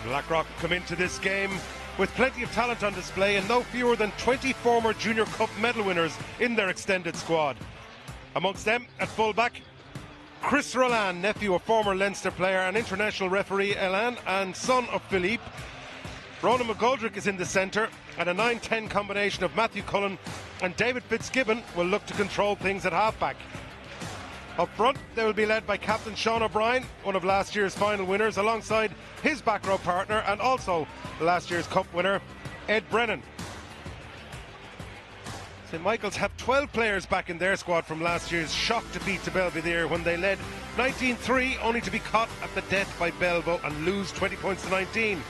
Blackrock come into this game with plenty of talent on display and no fewer than 20 former Junior Cup medal winners in their extended squad. Amongst them, at fullback, Chris Roland, nephew of former Leinster player and international referee Elan and son of Philippe. Ronan McGoldrick is in the centre, and a 9-10 combination of Matthew Cullen and David Fitzgibbon will look to control things at halfback. Up front, they will be led by captain Sean O'Brien, one of last year's final winners, alongside his back row partner and also last year's cup winner, Ed Brennan. St Michael's have 12 players back in their squad from last year's shock defeat to Belvedere when they led 19-3, only to be caught at the death by Belvo and lose 20 points to 19.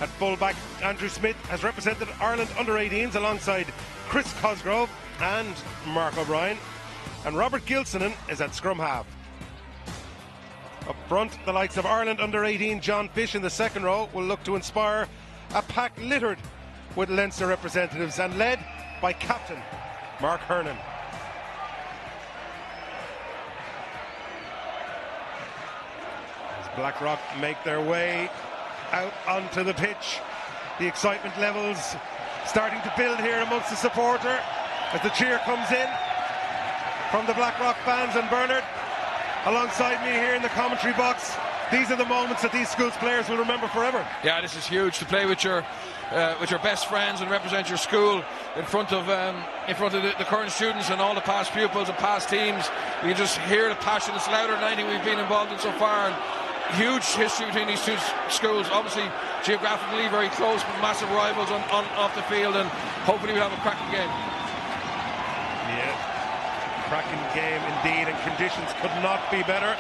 At fullback, Andrew Smith has represented Ireland under-18s alongside Chris Cosgrove and Mark O'Brien, and Robert Gilsonen is at scrum half. Up front, the likes of Ireland under-18 John Fish in the second row will look to inspire a pack littered with Leinster representatives and led by captain Mark Hernan. As Blackrock make their way out onto the pitch, the excitement levels starting to build here amongst the supporter as the cheer comes in from the Blackrock fans. And Bernard, alongside me here in the commentary box, these are the moments that these schools players will remember forever. Yeah, this is huge, to play with your best friends and represent your school in front of the current students and all the past pupils and past teams. You can just hear the passion. It's louder than anything we've been involved in so far. And huge history between these two schools, obviously geographically very close, but massive rivals on off the field, and hopefully we have a cracking game. Yeah, cracking game indeed, and conditions could not be better.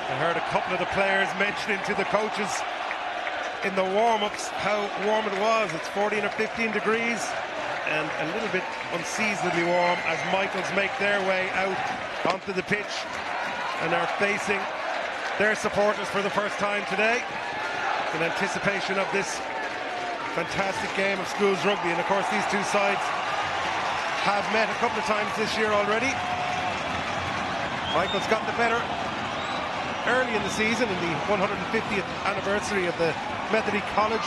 I heard a couple of the players mentioning to the coaches in the warm-ups how warm it was. It's 14 or 15 degrees and a little bit unseasonably warm as Michaels make their way out onto the pitch and are facing their supporters for the first time today in anticipation of this fantastic game of schools rugby. And of course these two sides have met a couple of times this year already. Michaels got the better early in the season in the 150th anniversary of the Methody College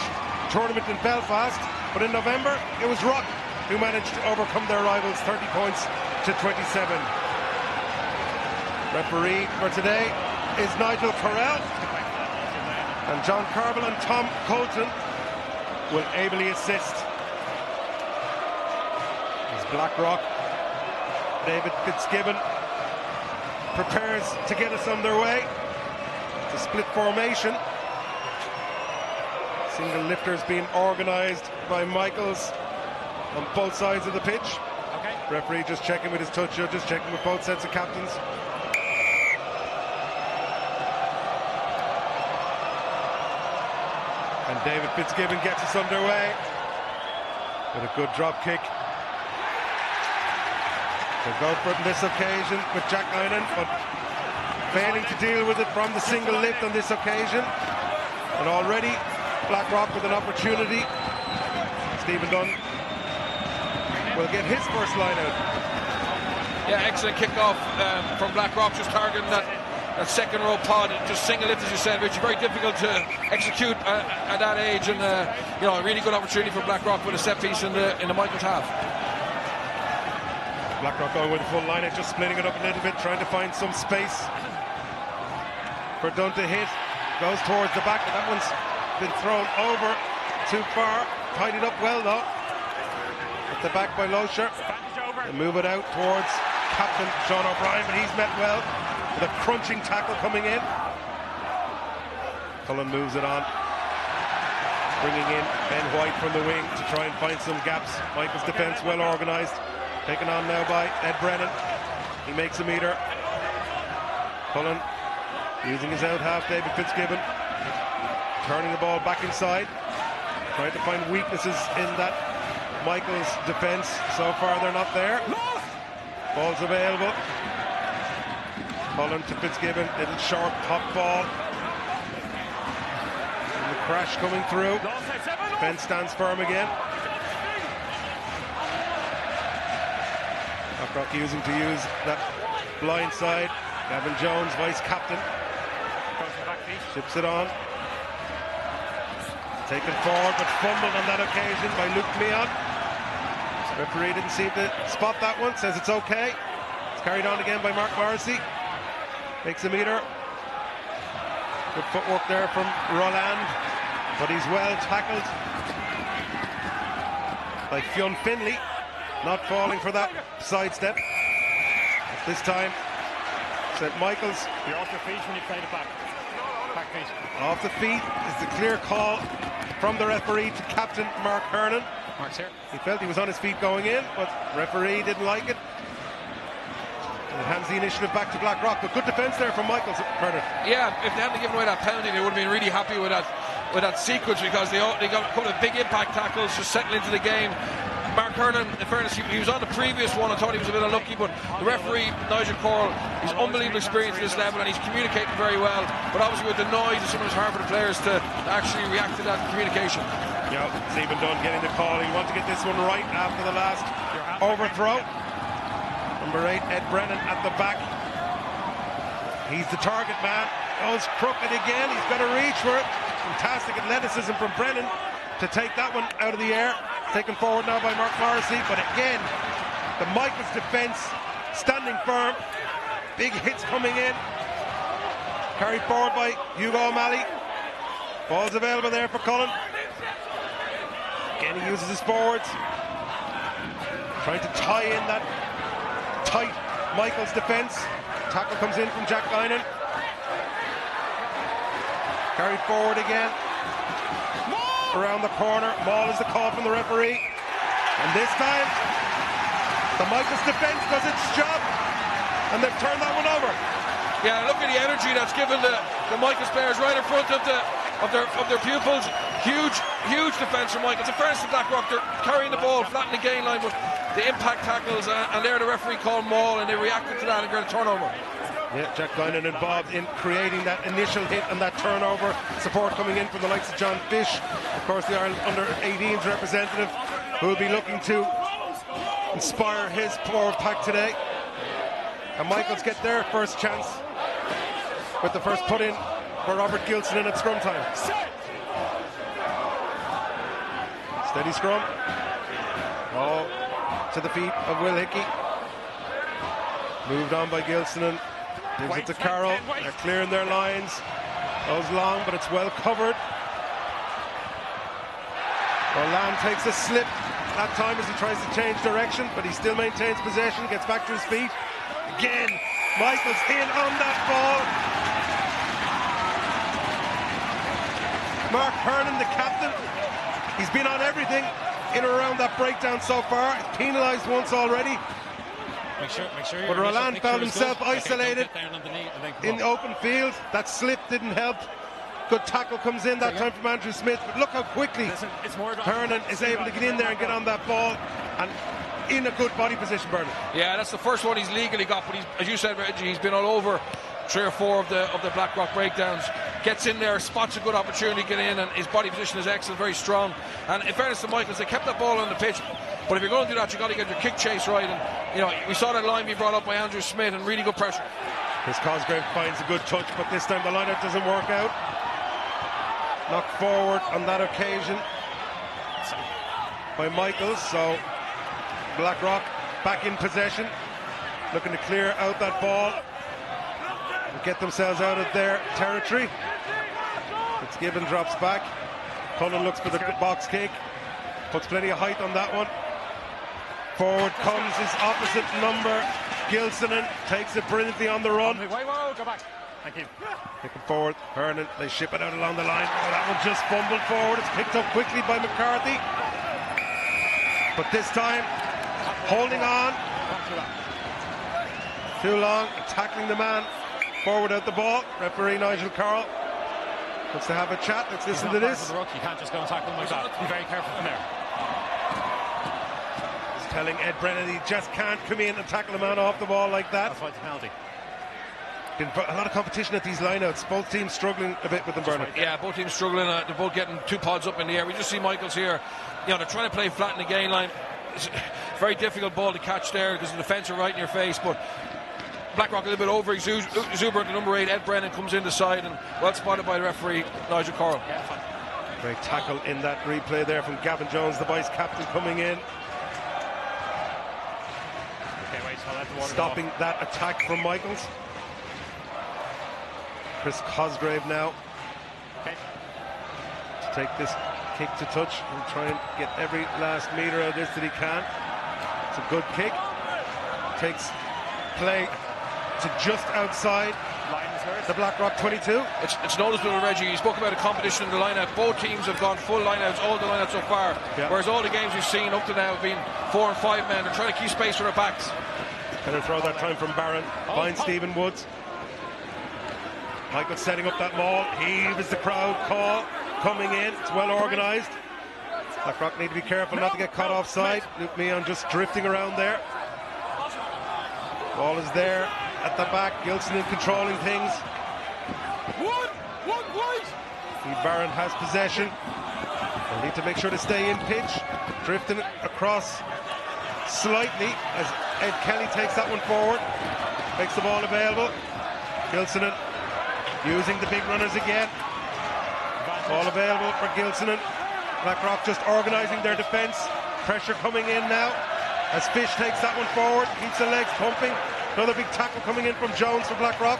tournament in Belfast, but in November it was Rock who managed to overcome their rivals 30 points to 27. Referee for today is Nigel Correll, and John Carville and Tom Colton will ably assist. As Blackrock, David Fitzgibbon prepares to get us underway. It's a split formation. Single lifters being organised by Michaels on both sides of the pitch. Okay. Referee just checking with his touch judges, checking with both sets of captains. And David Fitzgibbon gets us underway with a good drop kick. They'll go for it on this occasion with Jack Einan, but failing to deal with it from the single lift on this occasion. And already Blackrock with an opportunity. Stephen Dunn will get his first line out. Yeah, excellent kick-off from Blackrock, just targeting that second row pod, just single lift, as you said, which is very difficult to execute at that age, and a really good opportunity for Blackrock with a set piece in the Michaels half. Blackrock going with a full line, just splitting it up a little bit, trying to find some space for Dunn to hit. Goes towards the back, but that one's been thrown over too far. Tied it up well though. At the back by Loescher. They move it out towards captain Sean O'Brien, but he's met well with a crunching tackle coming in. Cullen moves it on, bringing in Ben White from the wing to try and find some gaps. Michael's defence well organised. Taken on now by Ed Brennan. He makes a meter. Cullen using his out half, David Fitzgibbon, turning the ball back inside, trying to find weaknesses in that Michael's defence. So far they're not there. Ball's available. Cullen to Fitzgibbon, little short pop ball. And the crash coming through. Defence stands firm again. Blackrock using to use that blind side. Gavin Jones, vice captain, chips it on. Taken forward but fumbled on that occasion by Luke Meon. Referee didn't seem to spot that one, says it's okay. It's carried on again by Mark Morrissey. Makes a meter. Good footwork there from Roland, but he's well tackled by Fionn Finlay, not falling for that sidestep. This time, St. Michael's. You're off your feet when you play the back feet. Off the feet is the clear call from the referee to captain Mark Hernan. Mark's here. He felt he was on his feet going in, but referee didn't like it. And it hands the initiative back to Blackrock, but good defence there from Michaels. Hernan. Yeah, if they hadn't given away that penalty, they would have been really happy with that sequence, because they got a couple of big impact tackles to settle into the game. Mark Hernan, in fairness, he was on the previous one. I thought he was a bit unlucky, but the referee, Nigel Corll, he's unbelievable experience at this level, and he's communicating very well. But obviously with the noise, it's sometimes hard for the players to actually react to that communication. Yeah, Stephen Dunn getting the call. He wants to get this one right after the last overthrow. Number 8, Ed Brennan at the back. He's the target man. Goes crooked again. He's got to reach for it. Fantastic athleticism from Brennan to take that one out of the air. Taken forward now by Mark Morrissey, but again, the Michaels defence standing firm. Big hits coming in. Carried forward by Hugo O'Malley. Ball's available there for Cullen. Again, he uses his forwards, trying to tie in that tight Michaels defence. Tackle comes in from Jack Guinan. Carried forward again. Around the corner, maul is the call from the referee, and this time the Michaels defence does its job, and they've turned that one over. Yeah, look at the energy that's given the Michaels players right in front of their pupils. Huge defence from Michaels. In fairness to Blackrock, they're carrying the ball flat in the gain line, but the impact tackles, and there the referee called maul, and they reacted to that and got a turnover. Yeah, Jack Guinan involved in creating that initial hit and that turnover. Support coming in from the likes of John Fish, of course the Ireland under-18s representative, who will be looking to inspire his forward pack today. And Michaels get their first chance with the first put in for Robert Gilson in at scrum time. Steady scrum. Ball to the feet of Will Hickey. Moved on by Gilson. Gives it to Carroll. They're clearing their lines. Goes long, but it's well covered. Roland takes a slip that time as he tries to change direction, but he still maintains possession, gets back to his feet. Again, Michaels in on that ball. Mark Hernan, the captain, he's been on everything in or around that breakdown so far. He's penalised once already. Make sure but Roland found himself isolated in the open field. That slip didn't help. Good tackle comes in that time from Andrew Smith. But look how quickly Hernan is able to get in there and get on that ball, and in a good body position, Bernard. Yeah, that's the first one he's legally got, but as you said, Reggie, he's been all over 3 or 4 of the Blackrock breakdowns. Gets in there, spots a good opportunity to get in, and his body position is excellent, very strong. And in fairness to Michaels, they kept that ball on the pitch. But if you're going to do that, you've got to get your kick chase right. And you know, we saw that line being brought up by Andrew Smith, and really good pressure. Chris Cosgrave finds a good touch, but this time the line-out doesn't work out. Knocked forward on that occasion by Michaels. So Blackrock back in possession, looking to clear out that ball and get themselves out of their territory. Fitzgibbon drops back. Cullen looks for the box kick. Puts plenty of height on that one. Forward comes his opposite number, Gilsonen, takes it brilliantly on the run. Go back. Thank you. Picking forward, Hernan, they ship it out along the line. Oh, that one just fumbled forward. It's picked up quickly by McCarthy. But this time, holding on. Too long, tackling the man. Forward out the ball. Referee Nigel Carroll wants to have a chat. Let's listen to this. You can't just go and tackle him like that. Be very careful from there. Telling Ed Brennan he just can't come in and tackle a man off the ball like that. That's why it's a penalty. Been a lot of competition at these lineouts. Both teams struggling a bit with them, Bernard. Yeah, both teams struggling. They're both getting 2 pods up in the air. We just see Michaels here. You know, they're trying to play flat in the gain line. It's a very difficult ball to catch there because the defence are right in your face. But Blackrock a little bit over exuberant. The number 8, Ed Brennan, comes in the side, and well spotted by the referee Nigel Corral. Yeah, fine. Great tackle in that replay there from Gavin Jones, the vice captain, coming in. Okay, wait, so let the water stopping go off. that attack from Michaels. Chris Cosgrave now to take this kick to touch and try and get every last metre of this that he can. It's a good kick. Takes play to just outside the Blackrock 22. It's noticeable, Reggie. You spoke about a competition in the line-out. Both teams have gone full line-outs, all the line-outs so far. Yeah. Whereas all the games we've seen up to now have been 4 and 5 men. They're trying to keep space for their backs. Can I throw that time from Barron? Finds Stephen Woods. Michael setting up that maul. Heave is the crowd call. Coming in. It's well organised. Blackrock need to be careful not to get caught offside. Luke Meehan just drifting around there. Ball is there at the back. Gilson in controlling things. Barron has possession. They'll need to make sure to stay in pitch. Drifting across slightly as Ed Kelly takes that one forward. Makes the ball available. Gilsonen using the big runners again. Ball available for Gilsonen. Blackrock just organising their defence. Pressure coming in now as Fish takes that one forward. Keeps the legs pumping. Another big tackle coming in from Jones for Blackrock.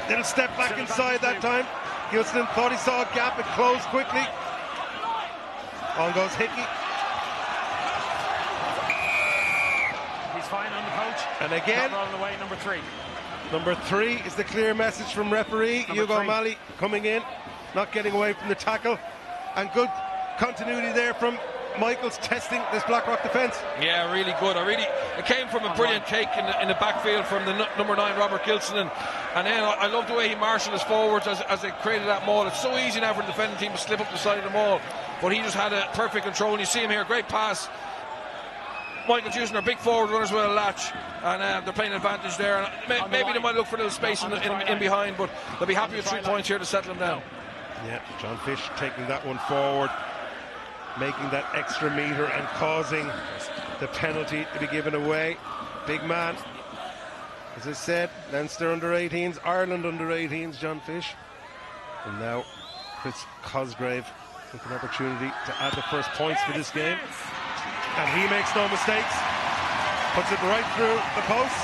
Little step back inside that time. Gilsonen thought he saw a gap. It closed quickly. On goes Hickey. He's fine on the coach. And again, not rolling away, number 3. Number 3 is the clear message from referee Hugo Malley coming in, not getting away from the tackle, and good continuity there from Michaels testing this Blackrock defence. Yeah, really good. It came from a brilliant take in the backfield from the number 9 Robert Gilsonen, and then I love the way he marshalled his forwards as they created that maul. It's so easy now for the defending team to slip up the side of the maul, but he just had a perfect control. And you see him here, great pass. Michael's using their big forward runners with a latch, and they're playing advantage there. And maybe they might look for a little space in behind, but they'll be happy with 3 points here to settle them down. Yeah, John Fish taking that one forward, making that extra metre and causing the penalty to be given away. Big man, as I said, Leinster under-18s, Ireland under-18s, John Fish. And now Chris Cosgrave with an opportunity to add the first points for this game. And he makes no mistakes. Puts it right through the post.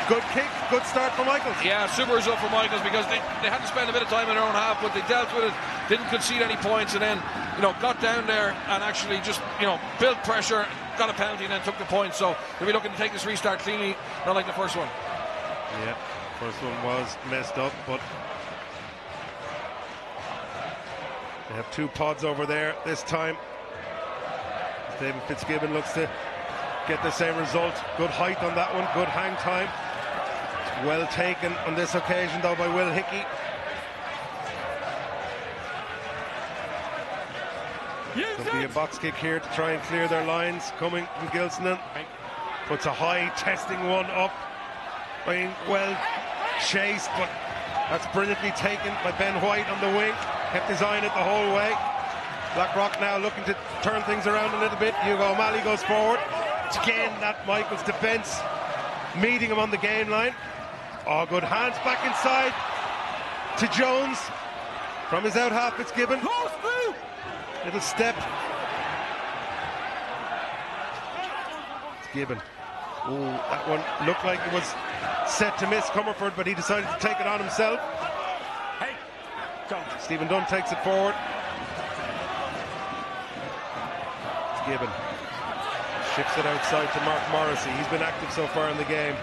Good kick, good start for Michaels. Yeah, super result for Michaels, because they had to spend a bit of time in their own half, but they dealt with it, didn't concede any points, and then, got down there and actually just, built pressure, got a penalty, and then took the point. So they'll be looking to take this restart cleanly, not like the first one. Yeah, first one was messed up, but they have 2 pods over there this time. David Fitzgibbon looks to get the same result. Good height on that one, good hang time. Well taken on this occasion though by Will Hickey. There'll be a box kick here to try and clear their lines coming from Gilsonen. Puts a high testing one up. Being well chased, but that's brilliantly taken by Ben White on the wing. Kept his eye on it the whole way. Blackrock now looking to turn things around a little bit. Hugo O'Malley goes forward. Again, that Michaels defence meeting him on the game line. Oh, good hands back inside to Jones. From his out half, Fitzgibbon. Little step. Fitzgibbon. Oh, that one looked like it was set to miss Comerford, but he decided to take it on himself. Hey, go. Stephen Dunn takes it forward. Gibbon shifts it outside to Mark Morrissey. He's been active so far in the game.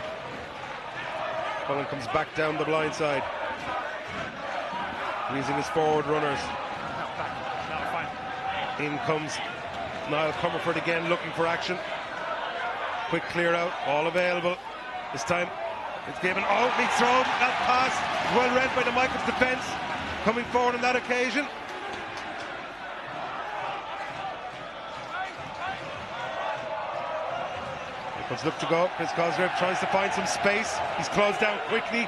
Cullen comes back down the blind side, using his forward runners. In comes Niall Comerford again, looking for action. Quick clear out, all available. This time it's given. Oh, big throw. That pass well read by the Michaels defence. Coming forward on that occasion. Look to go. Chris Cosgrave tries to find some space. He's closed down quickly.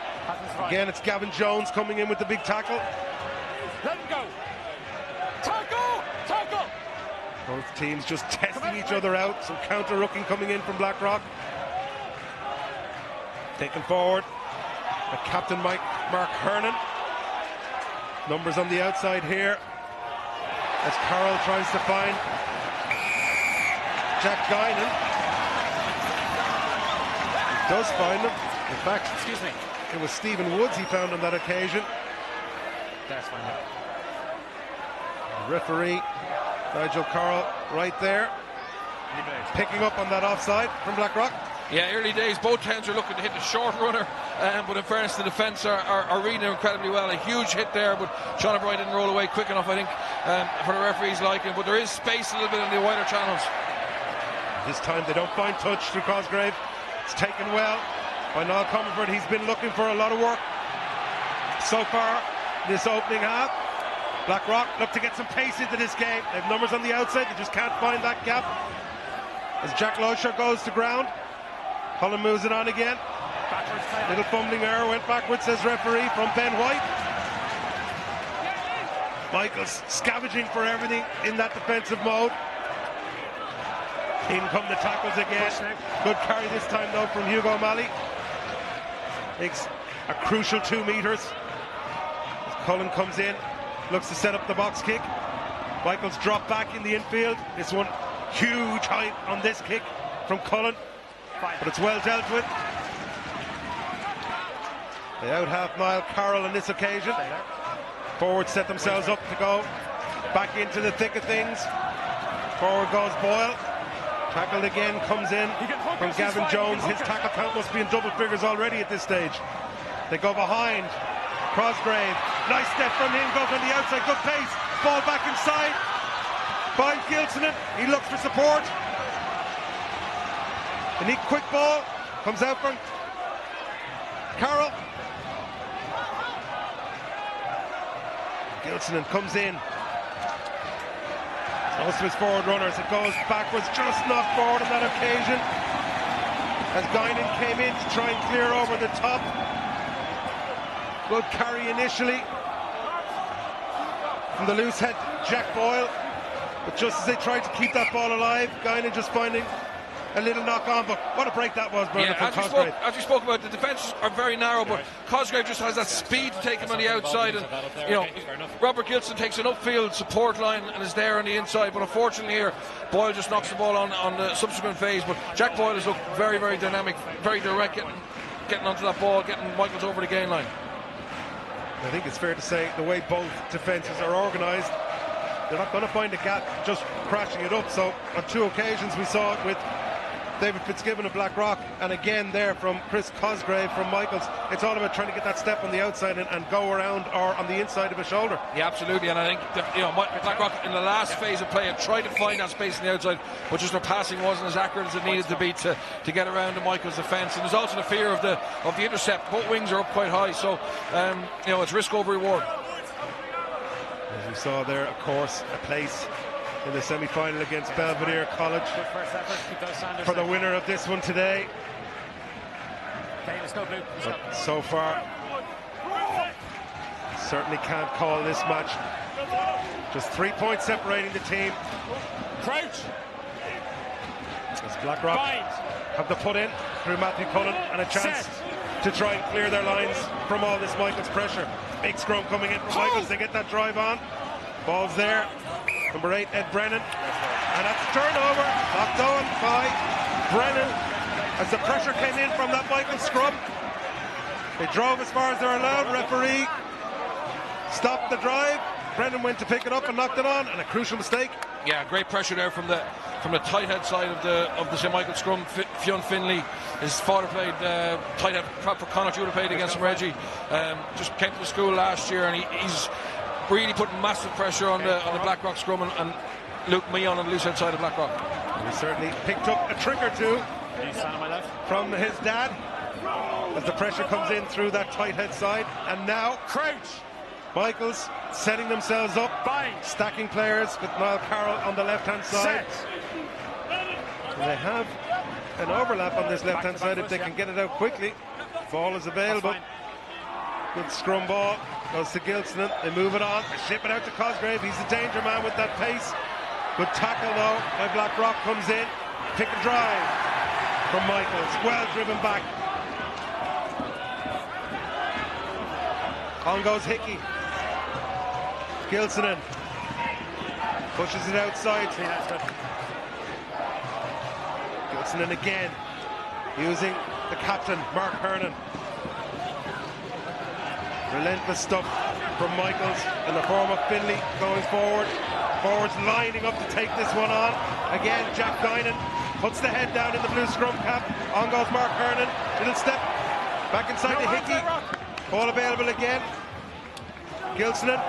Again, it's Gavin Jones coming in with the big tackle. Let him go. Tackle! Tackle! Both teams just testing each other out. Some counter-rucking coming in from Blackrock. Taken forward by Captain Mark Hernan. Numbers on the outside here. as Carroll tries to find Jack Guinan. He does find him. In fact, Excuse me. it was Stephen Woods he found on that occasion. That's fine. Referee Nigel Carroll right there, picking up on that offside from Blackrock. Yeah, early days, both teams are looking to hit the short runner, but in fairness, the defence are reading it incredibly well. A huge hit there, but Sean O'Brien didn't roll away quick enough, I think, for the referee's liking. But there is space a little bit in the wider channels. This time they don't find touch through Cosgrave. It's taken well by Niall Comerford. He's been looking for a lot of work so far this opening half. Blackrock look to get some pace into this game. They have numbers on the outside, they just can't find that gap. As Jack Loisher goes to ground, Cullen moves it on again. Little fumbling error, went backwards, says referee, from Ben White. Michaels scavenging for everything in that defensive mode. In come the tackles again. Good carry this time though from Hugo O'Malley. Makes a crucial 2 meters. As Cullen comes in, looks to set up the box kick. Michaels drop back in the infield. This one, huge height on this kick from Cullen, but it's well dealt with. They out half Niall Carroll on this occasion. Forward set themselves up to go back into the thick of things. Forward goes Boyle. Tackled again, comes in from Gavin Jones. His tackle count must be in double figures already at this stage. They go behind. Cosgrave, nice step from him, goes on the outside, good pace. Ball back inside. Finds Gilsonan, he looks for support. A neat quick ball, comes out from Carroll. Gilsonan comes in. Most of his forward runners, it goes backwards, just knocked forward on that occasion. As Guinan came in to try and clear over the top. Good carry initially from the loose head Jack Boyle, but just as they tried to keep that ball alive, Guinan just finding a little knock on. But what a break that was, Bernard, from Cosgrave. As we spoke about, the defences are very narrow, but Cosgrave just has that speed to take him on the outside, and you know, Robert Gilson takes an upfield support line and is there on the inside, but unfortunately here Boyle just knocks the ball on the subsequent phase. But Jack Boyle has looked very, very dynamic, very direct, getting onto that ball, getting Michaels over the gain line. I think it's fair to say the way both defences are organised, they're not going to find a gap just crashing it up. So on 2 occasions we saw it with David Fitzgibbon of Blackrock, and again there from Chris Cosgrave from Michaels. It's all about trying to get that step on the outside and go around or on the inside of a shoulder. Yeah, absolutely, and I think that, you know, Blackrock in the last phase of play had tried to find that space on the outside, but just their passing wasn't as accurate as it needed to be to get around the Michaels defence. And there's also the fear of the intercept. Both wings are up quite high, so you know, it's risk over reward. As we saw there, of course, a place in the semi-final against Belvedere College for the winner of this one today. But so far, certainly can't call this match. Just 3 points separating the team. Crouch. As Blackrock have the put in through Matthew Cullen and a chance to try and clear their lines from all this Michaels pressure. Big scrum coming in from Michaels. They get that drive on. Ball's there. Number 8, Ed Brennan. And that's a turnover. Knocked on by Brennan as the pressure came in from that Michaels scrum. They drove as far as they're allowed. Referee stopped the drive. Brennan went to pick it up and knocked it on, and a crucial mistake. Yeah, great pressure there from the tight head side of the St Michael's scrum. Fionn Finlay, his father played tight head for Connacht. You would have played against him, Reggie. Just came to the school last year, and he's really putting massive pressure on the Blackrock scrum, and Luke Meehan on the loose head side of Blackrock. He certainly picked up a trick or two from his dad as the pressure comes in through that tight head side. And now Crouch. Michaels setting themselves up, stacking players with Niall Carroll on the left-hand side. And they have an overlap on this left-hand side if they can get it out quickly. Ball is available. Good scrum ball. Goes to Gilsonan. They move it on. They ship it out to Cosgrave. He's the danger man with that pace. Good tackle though by Blackrock. Comes in. Pick and drive from Michaels. Well driven back. On goes Hickey. Gilsonan. Pushes it outside. See, that's good. Gilson again, using the captain, Mark Hernan. Relentless stuff from Michaels in the form of Finlay going forward. Forwards lining up to take this one on. Again, Jack Guinan puts the head down in the blue scrum cap. On goes Mark Hernan. Little step back inside to Hickey. Ball available again. Gilsonan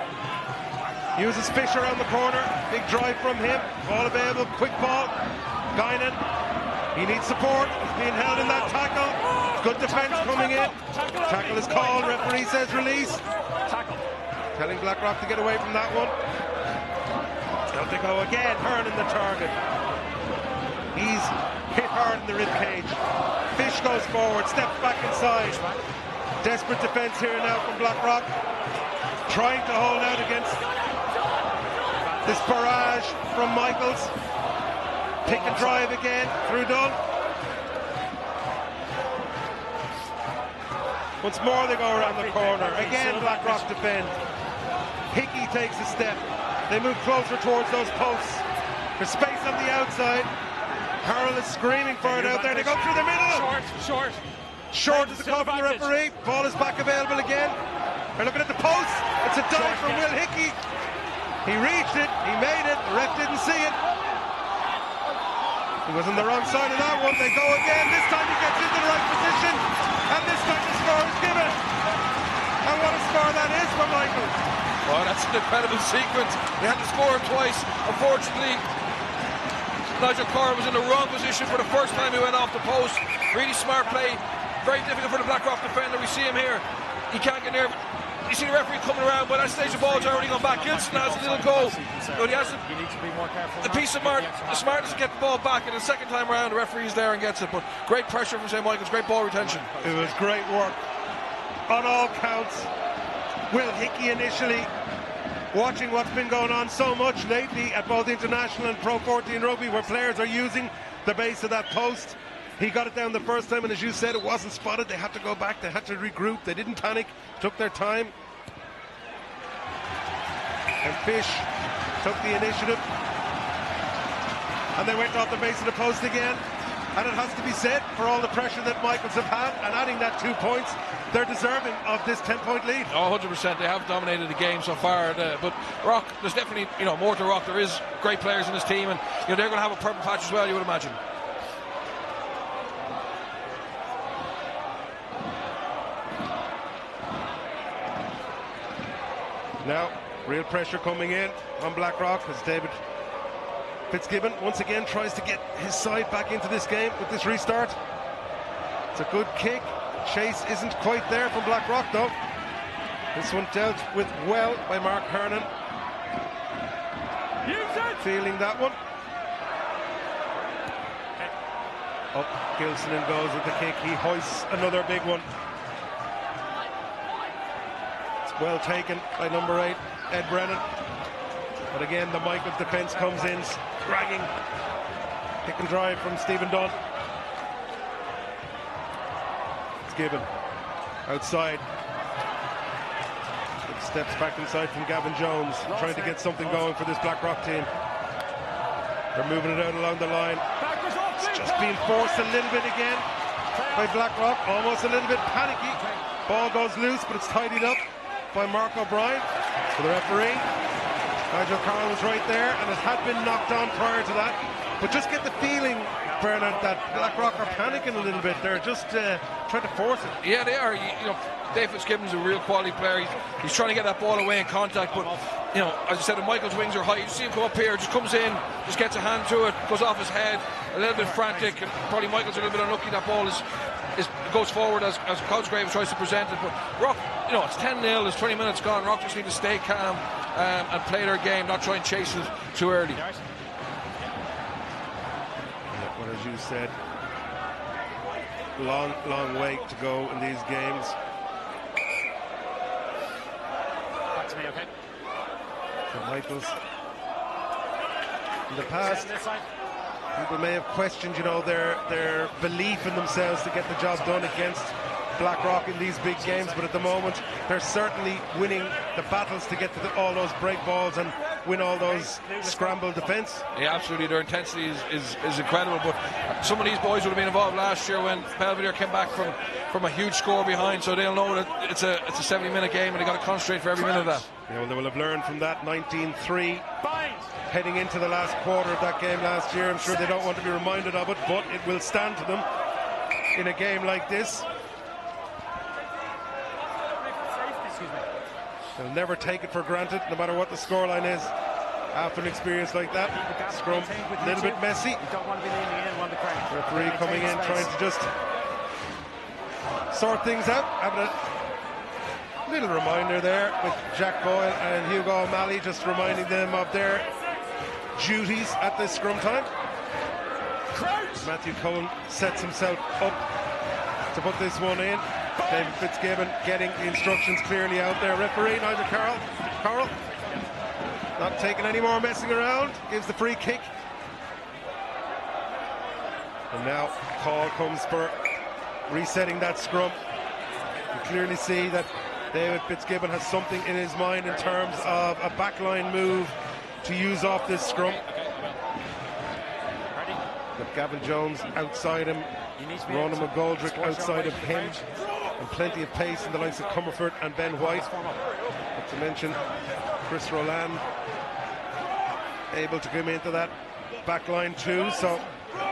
uses Fisher around the corner. Big drive from him. Ball available. Quick ball. Guinan. He needs support. He's being held in that tackle. Good defence coming in. Tackle is called. Referee says release. Telling Blackrock to get away from that one. Out they go again. Hernan the target. He's hit hard in the rib cage. Fish goes forward. Steps back inside. Desperate defence here now from Blackrock. Trying to hold out against this barrage from Michaels. Pick and drive again through Dunn. Once more they go around the corner. Again Blackrock defend. Hickey takes a step. They move closer towards those posts. There's space on the outside. Carroll is screaming for it out there. They go through the middle. Short is the call from the referee. Ball is back available again. They're looking at the post. It's a dive from Will Hickey. He reached it. He made it. The ref didn't see it. He was on the wrong side of that one. They go again. This time he gets into the right position. And this time the score is given. And what a score that is for Michael. Well, that's an incredible sequence. They had to score twice. Unfortunately, Nigel Carr was in the wrong position for the first time he went off the post. Really smart play. Very difficult for the Blackrock defender. We see him here. He can't get near. You see the referee coming around, but that stage the ball's already gone back. Gilson has a little go. But he has a piece of smartness to get the ball back, and the second time around the referee's there and gets it. But great pressure from St. Michael's, great ball retention. It was great work on all counts. Will Hickey initially watching what's been going on so much lately at both international and Pro 14 rugby, where players are using the base of that post. He got it down the first time, and as you said, it wasn't spotted. They had to go back, they had to regroup, they didn't panic, took their time. And Fish took the initiative. And they went off the base of the post again. And it has to be said, for all the pressure that Michaels have had, and adding that 2 points, they're deserving of this 10-point lead. Oh, 100%. They have dominated the game so far. But Rock, there's definitely more to Rock. There is great players in this team, and they're going to have a purple patch as well, you would imagine. Now, real pressure coming in on Blackrock as David Fitzgibbon once again tries to get his side back into this game with this restart. It's a good kick. Chase isn't quite there from Blackrock though. This one dealt with well by Mark Hernan. Feeling that one. Up Gilsonan goes with the kick. He hoists another big one. Well taken by number 8, Ed Brennan. But again, the Michaels defence comes in, dragging. Kick and drive from Stephen Dunn. It's given. Outside. It steps back inside from Gavin Jones, trying to get something going for this Blackrock team. They're moving it out along the line. It's just being forced a little bit again by Blackrock. Almost a little bit panicky. Ball goes loose, but it's tidied up by Mark O'Brien for the referee. Nigel Carroll was right there, and it had been knocked on prior to that. But just get the feeling, Bernard, that Blackrock are panicking a little bit. They're just trying to force it. Yeah, they are. Dave Fitzgibbon's a real quality player. He's trying to get that ball away in contact, but as I said, the Michael's wings are high. You see him come up here, just comes in, just gets a hand to it, goes off his head, a little bit frantic, and probably Michael's a little bit unlucky. That ball goes forward as Cosgrave tries to present it. But Rock, it's 10-0, there's 20 minutes gone. Rock just need to stay calm and play their game, not try and chase it too early. Well, as you said, long way to go in these games. Back to me, okay. For Michaels, in the past, people may have questioned, their belief in themselves to get the job done against Blackrock in these big games, but at the moment they're certainly winning the battles to get to all those break balls, and win all those scramble defence. Yeah, absolutely. Their intensity is incredible. But some of these boys would have been involved last year when Belvedere came back from a huge score behind, so they'll know that it's a 70-minute game and they got to concentrate for every minute of that. Yeah, well, they will have learned from that 19-3 heading into the last quarter of that game last year. I'm sure they don't want to be reminded of it, but it will stand to them in a game like this. They'll never take it for granted, no matter what the scoreline is. After an experience like that, scrum a little bit messy. Referee coming in, trying to just sort things out. Having a little reminder there with Jack Boyle and Hugo O'Malley, just reminding them of their duties at this scrum time. Matthew Cohen sets himself up to put this one in. David Fitzgibbon getting the instructions clearly out there. Referee Nigel Carroll not taking any more messing around, gives the free kick. And now call comes for resetting that scrum. You clearly see that David Fitzgibbon has something in his mind in terms of a backline move to use off this scrum. With Gavin Jones outside him, Ronan McGoldrick outside of him, and plenty of pace in the likes of Comerford and Ben White. Not to mention Chris Rowland able to come into that back line too. So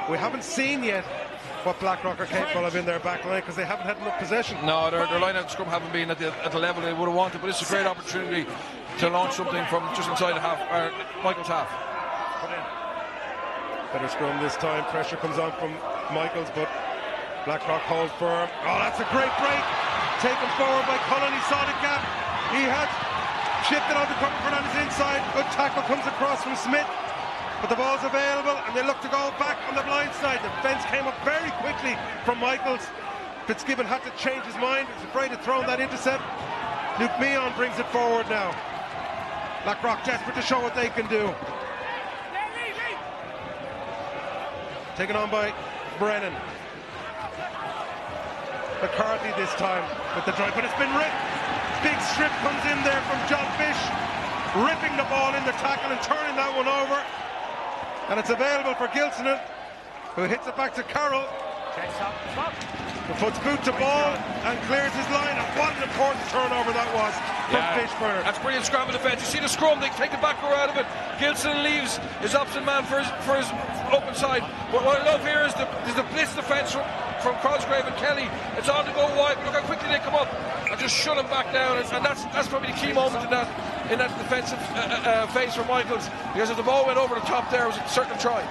we haven't seen yet what Blackrock are capable of in their back line, because they haven't had enough possession. No, their line-out scrum haven't been at the level they would have wanted, but it's a great opportunity to launch something from just inside the half, Michael's half. Better scrum this time. Pressure comes on from Michaels, but Blackrock hold firm. Oh, that's a great break. Taken forward by Cullen. He saw the gap. He had shifted on to Comerford on his inside. Good tackle comes across from Smith. But the ball's available and they look to go back on the blind side. The defence came up very quickly from Michaels. Fitzgibbon had to change his mind. He was afraid of throwing that intercept. Luke Meehan brings it forward now. Blackrock desperate to show what they can do. Taken on by Brennan. McCarthy this time with the drive, but it's been ripped. Big strip comes in there from John Fish, ripping the ball in the tackle and turning that one over. And it's available for Gilsonan, who hits it back to Carroll. Who puts boot to ball and clears his line. And what an important turnover that was from Fishburner. That's brilliant scramble defence. You see the scrum, they take the back row out of it. Gilsonan leaves his opposite man for his open side. But what I love here is the blitz defence from Cosgrave and Kelly. It's on to go wide, but look how quickly they come up and just shut him back down. And that's probably the key moment in that defensive phase for Michaels, because if the ball went over the top there, it was a certain try.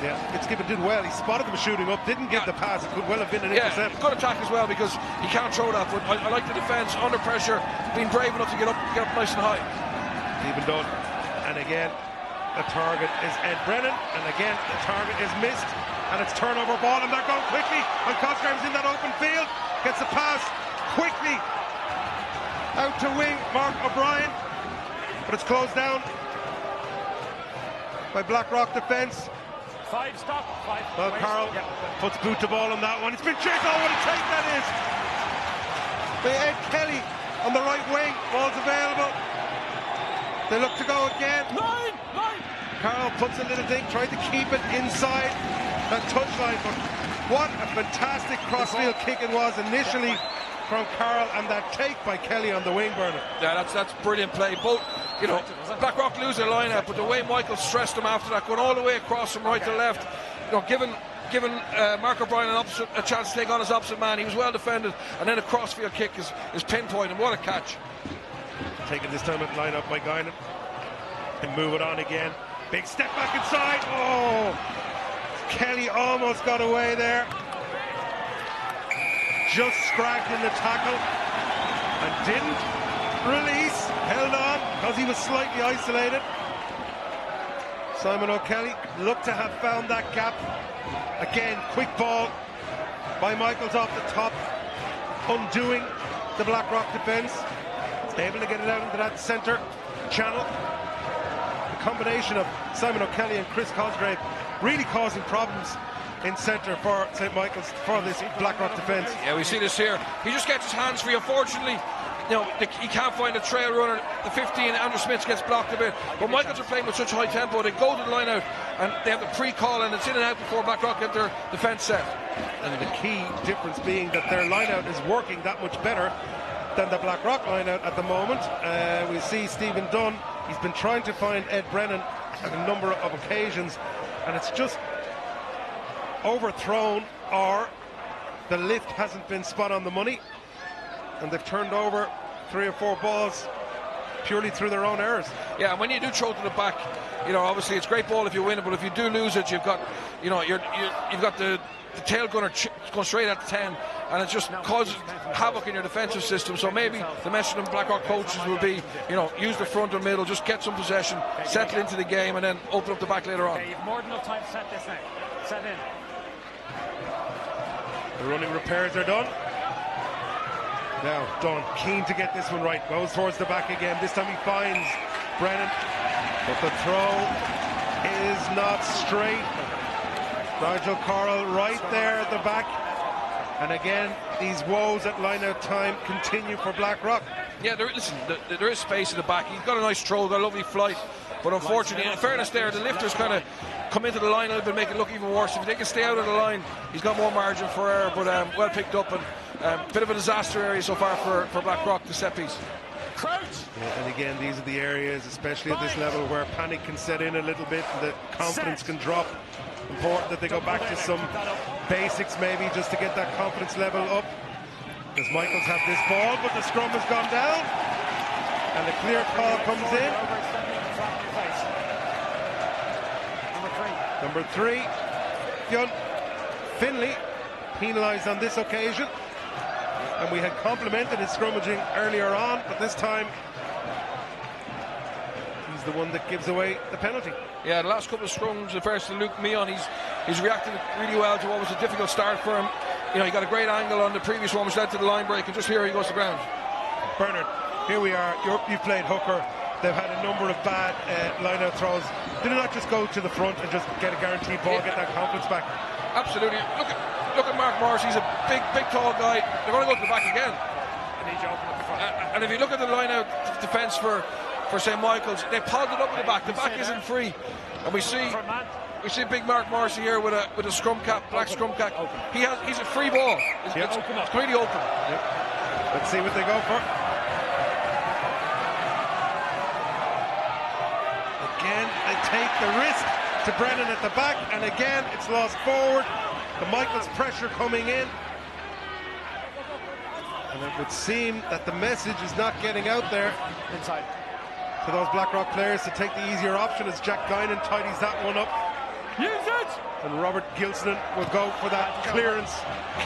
Yeah, Fitzgibbon did well. He spotted them shooting up, didn't get the pass. It could well have been an intercept. Good attack as well, because he can't throw that. But I like the defence under pressure, being brave enough to get up nice and high. Even done. And again, the target is Ed Brennan, and again the target is missed, and it's turnover ball, and they're going quickly. And Cosgrave's in that open field, gets a pass quickly out to wing Mark O'Brien, but it's closed down by Blackrock defence. Well, Carroll puts boot to ball on that one. It's been chased. Oh, what a take that is! By Ed Kelly on the right wing. Ball's available. They look to go again. Carroll puts a little thing, tried to keep it inside that touchline, but what a fantastic crossfield kick it was initially from Carroll, and that take by Kelly on the wing burner. Yeah, that's brilliant play. Both, Blackrock lose their line-out, but the way Michael stressed them after that, going all the way across from right to left, giving Mark O'Brien a chance to take on his opposite man. He was well defended, and then a crossfield kick is pinpoint, and what a catch. Taken this time at line-up by Guinan, and move it on again. Big step back inside. Oh, Kelly almost got away there. Just scragged in the tackle and didn't release, held on because he was slightly isolated. Simon O'Kelly looked to have found that gap. Again, quick ball by Michaels off the top, undoing the Blackrock defence. Able to get it out into that centre channel. The combination of Simon O'Kelly and Chris Cosgrave really causing problems in centre for St. Michael's, for this Blackrock defence. Yeah, we see this here. He just gets his hands free. Unfortunately, he can't find a trail runner. The 15, Andrew Smith gets blocked a bit. But Michaels are playing with such high tempo, they go to the line out and they have the pre-call, and it's in and out before Blackrock get their defence set. And the key difference being that their line-out is working that much better than the Blackrock line-out at the moment. We see Stephen Dunn, he's been trying to find Ed Brennan at a number of occasions, and it's just overthrown, or the lift hasn't been spot on the money, and they've turned over 3 or 4 balls purely through their own errors. Yeah, and when you do throw to the back, obviously it's great ball if you win it, but if you do lose it, you've got, you've got the tail gunner going straight at the 10, and it just causes havoc in your defensive system. So maybe the message from Blackrock coaches will be, use the front and middle, just get some possession, settle into the game, and then open up the back later on. Okay, you've more than enough time to set this now. Set in. The running repairs are done. Now Dunn, keen to get this one right, goes towards the back again. This time he finds Brennan, but the throw is not straight. Nigel Correll right there at the back, and again these woes at line-out time continue for Blackrock. Yeah, there is space in the back. He's got a nice throw, got a lovely flight, but unfortunately, in fairness there, the lifters kind of come into the line a little bit, make it look even worse. If they can stay out of the line, he's got more margin for error, but well picked up, and bit of a disaster area so far for Blackrock, the set piece. Yeah, and again, these are the areas, especially at this level, where panic can set in a little bit and the confidence can drop. Important that they go back to some basics maybe, just to get that confidence level up. As Michaels have this ball, but the scrum has gone down, and a clear call comes in. Number 3, Fionn Finlay, penalised on this occasion, and we had complimented his scrummaging earlier on, but this time he's the one that gives away the penalty. Yeah, the last couple of scrums, the first to Luke Meon, he's reacted really well to what was a difficult start for him. He got a great angle on the previous one, which led to the line break, and just here he goes to ground. Bernard, here we are. You played hooker. They've had a number of bad line-out throws. Did it not just go to the front and just get a guaranteed ball, get that confidence back? Absolutely. Look at Mark Morris. He's a big, tall guy. They're going to go to the back again. And if you look at the line-out defence for St. Michael's, they piled it up at the back. The back isn't free, and we see big Mark Morrissey here with a scrum cap, black scrum cap. He's a free ball. It's completely open. Yep. Let's see what they go for. Again, they take the risk to Brennan at the back, and again it's lost forward. The Michaels pressure coming in, and it would seem that the message is not getting out there Inside. to those Blackrock players to take the easier option, as Jack Guinan tidies that one up. Use it! And Robert Gilson will go for that clearance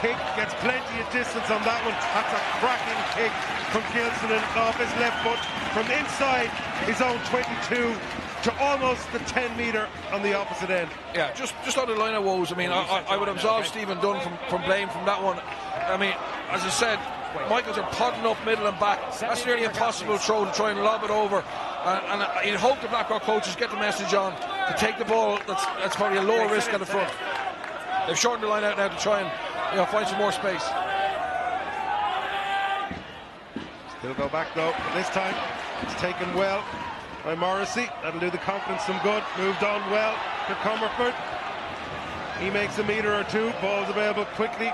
kick, gets plenty of distance on that one. That's a cracking kick from Gilson, and off his left foot from inside his own 22 to almost the 10-metre on the opposite end. Yeah, just on the line of woes. I mean, I would absolve Stephen Dunn from blame from that one. I mean, as I said, Michaels are podding up middle and back. That's nearly impossible throw to try and lob it over. And you'd hope the Blackrock coaches get the message on to take the ball that's probably a lower risk at the front. They've shortened the line out now to try and find some more space. Still go back though. This time it's taken well by Morrissey. That'll do the confidence some good. Moved on well to Comerford. He makes a metre or two. Ball's available quickly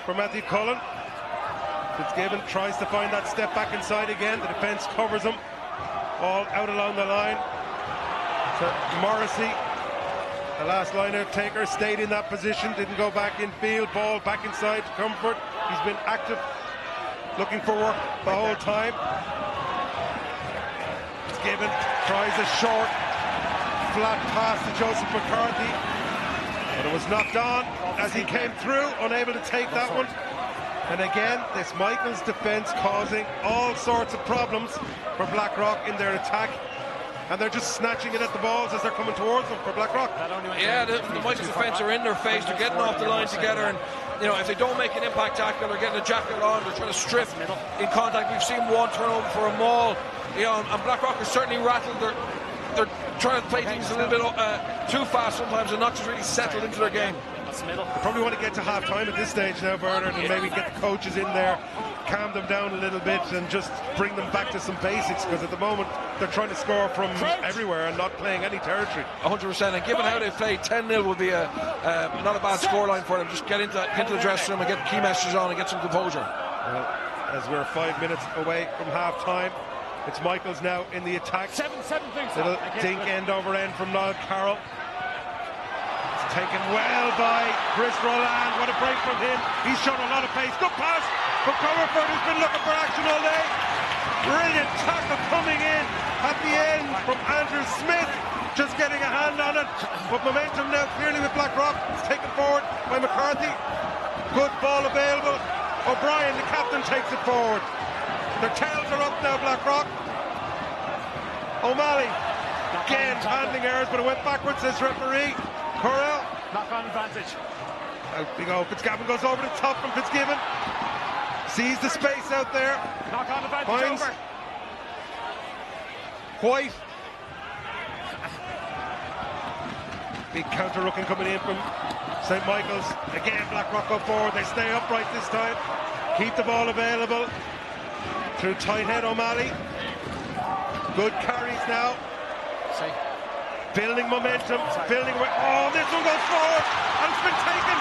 for Matthew Cullen. Fitzgibbon tries to find that step back inside again. The defence covers him. All out along the line. So Morrissey, the last line-out taker, stayed in that position, didn't go back in field. Ball back inside to Comfort. He's been active, looking for work the whole time. Fitzgibbon tries a short, flat pass to Joseph McCarthy, but it was knocked on as he came through, unable to take that one. And again, this Michaels defence causing all sorts of problems for Blackrock in their attack, and they're just snatching it at the balls as they're coming towards them for Blackrock. Yeah, the Michaels defence are in their face. They're getting off the line together, and if they don't make an impact tackle, they're getting a jacket on. They're trying to strip in contact. We've seen one turnover for a maul. And Blackrock is certainly rattled. They're trying to play things a little bit too fast sometimes, and not just really settled into their game. They probably want to get to half time at this stage now, Bernard, and maybe get the coaches in there calm them down a little bit and just bring them back to some basics, because at the moment they're trying to score from everywhere and not playing any territory. 100%, and given how they've played, 10-0 would be not a bad scoreline for them. Just get into the dressing room and get key messages on and get some composure. Well, as we're 5 minutes away from half-time, it's Michaels now in the attack. 7 things. Little dink end over end from Niall Carroll. It's taken well by Chris Roland. What a break from him. He's shown a lot of pace. Good pass from Comerford, who's been looking for action all day. Brilliant tackle coming in at the end from Andrew Smith. Just getting a hand on it. But momentum now clearly with Blackrock. It's taken forward by McCarthy. Good ball available. O'Brien, the captain, takes it forward. Their tails are up now, Blackrock. O'Malley, again, handling errors, but it went backwards, says referee. Correll. Knock-on advantage. Out we go. Fitzgibbon goes over the top from Fitzgibbon. Sees the space out there. Knock-on advantage Finds over. White. Big counter-rucking coming in from St. Michael's. Again, Blackrock go forward. They stay upright this time. Keep the ball available. Through tight head O'Malley. Good carries now. Building momentum. Building. Oh, this one goes forward. And it's been taken.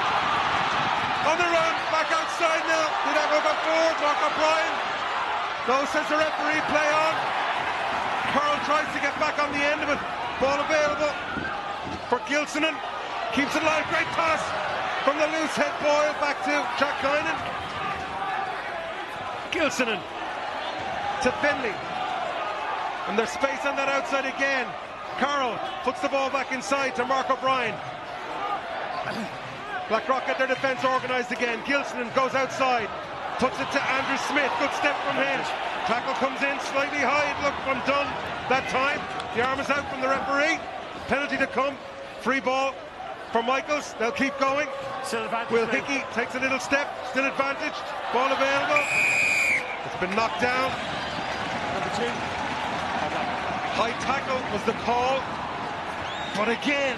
On the run. Back outside now. Did that go forward? Mark O'Brien. No, says the referee. Play on. Carroll tries to get back on the end of it. Ball available for Gilsonen. Keeps it alive. Great pass from the loose head Boyle back to Jack Kynan. Gilsonen to Finley. And there's space on that outside again. Carroll puts the ball back inside to Mark O'Brien. Blackrock get their defence organised again. Gilsonen goes outside. Puts it to Andrew Smith. Good step from him. Tackle comes in slightly high. It looked undone that time. The arm is out from the referee. Penalty to come. Free ball for Michaels. They'll keep going. Will Hickey takes a little step. Still advantage. Ball available. It's been knocked down. Number 2. High tackle was the call. But again,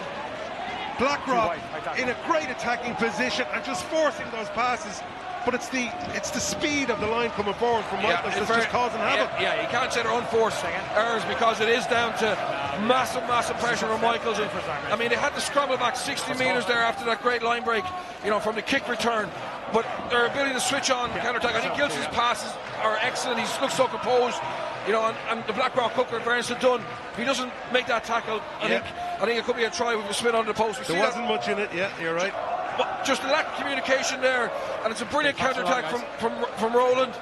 Blackrock in a great attacking position and just forcing those passes. But it's the speed of the line coming forward from Michaels that's just causing havoc. Yeah, you can't say they're unforced errors, because it is down to massive pressure from Michaels. And, I mean, they had to scramble back 60 metres there after that great line break, from the kick return. But their ability to switch on counter-attack, I think Gilson's passes are excellent. He looks so composed, and the Blackrock hooker, in fairness to Dunn, if he doesn't make that tackle, I think it could be a try with a spin under the post. There wasn't much in it, you're right. But just a lack of communication there, and it's a brilliant counter-attack from Roland.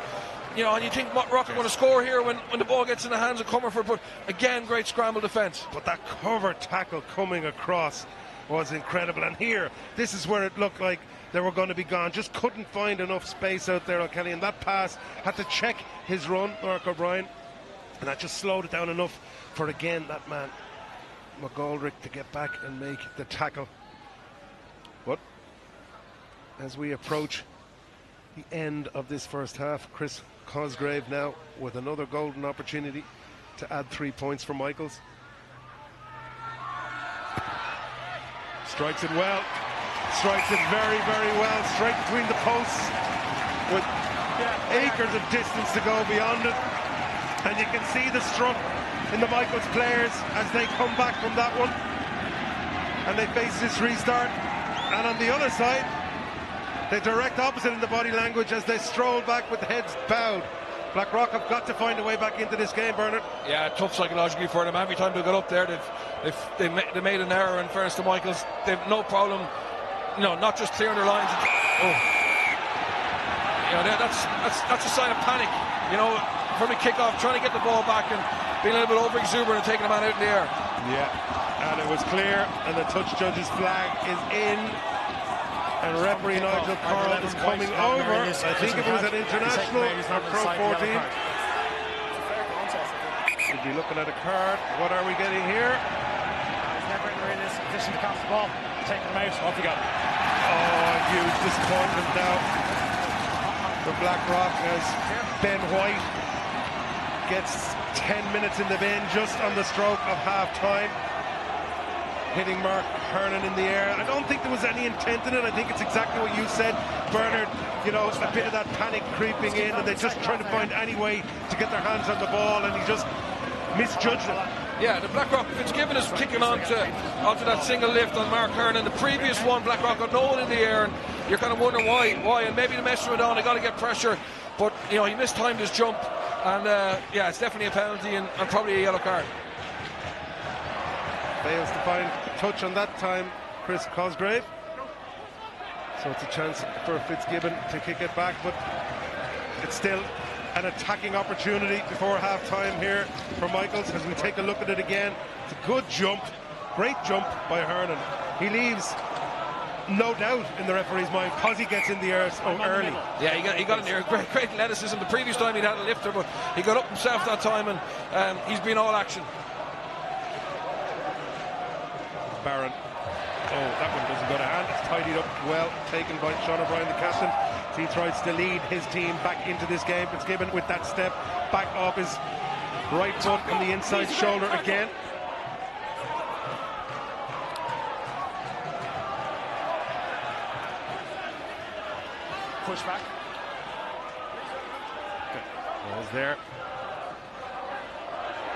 And you think Rock are going to score here when the ball gets in the hands of Comerford, but again, great scramble defence. But that cover tackle coming across was incredible, and here, this is where it looked like they were going to be gone. Just couldn't find enough space out there, O'Kelly, and that pass had to check his run, Mark O'Brien, and that just slowed it down enough for, again, that man, McGoldrick, to get back and make the tackle. But as we approach the end of this first half, Chris Cosgrave now with another golden opportunity to add 3 points for Michaels. Strikes it well. Strikes it very, very well. Straight between the posts with acres of distance to go beyond it. And you can see the strut in the Michaels players as they come back from that one. And they face this restart. And on the other side, the direct opposite in the body language as they stroll back with heads bowed. Blackrock have got to find a way back into this game, Bernard. Yeah, tough psychologically for them. Every time they got up there, they made an error. In fairness to Michaels, they've no problem, not just clearing their lines. That's a sign of panic. From the kick-off, trying to get the ball back and being a little bit over-exuberant and taking a man out in the air. Yeah, and it was clear, and the touch judge's flag is in. And referee Nigel Correll is coming over. I think it was an international or Pro 14. Should be looking at a card. What are we getting here? He's never in really this position to catch the ball. Taking him out. Off you go. Oh, huge disappointment now for Blackrock as Ben White gets 10 minutes in the bin just on the stroke of half-time. hitting Mark Hernan in the air. I don't think there was any intent in it. I think it's exactly what you said, Bernard. You know, a bit of that panic creeping in, and they're just trying to find any way to get their hands on the ball, and he just misjudged it. Yeah, the Blackrock, Fitzgibbon is kicking onto that single lift on Mark Hernan. The previous one, Blackrock got no one in the air, and you're kind of wondering why, and maybe the message went on, they got to get pressure, but you know, he mistimed his jump, and yeah, it's definitely a penalty and probably a yellow card. Fails to find touch on that time, Chris Cosgrave. So it's a chance for Fitzgibbon to kick it back, but it's still an attacking opportunity before half-time here for Michaels. As we take a look at it again, it's a good jump, great jump by Hernan. He leaves no doubt in the referee's mind because he gets in the air so early. Yeah, he got in there, great athleticism. The previous time he'd had a lifter, but he got up himself that time, and he's been all action. Barron. Oh, that one doesn't go to hand. It's tidied up well, taken by Sean O'Brien, the captain. So he tries to lead his team back into this game. Fitzgibbon with that step back off his right foot on the inside shoulder again. Push back. Ball's there.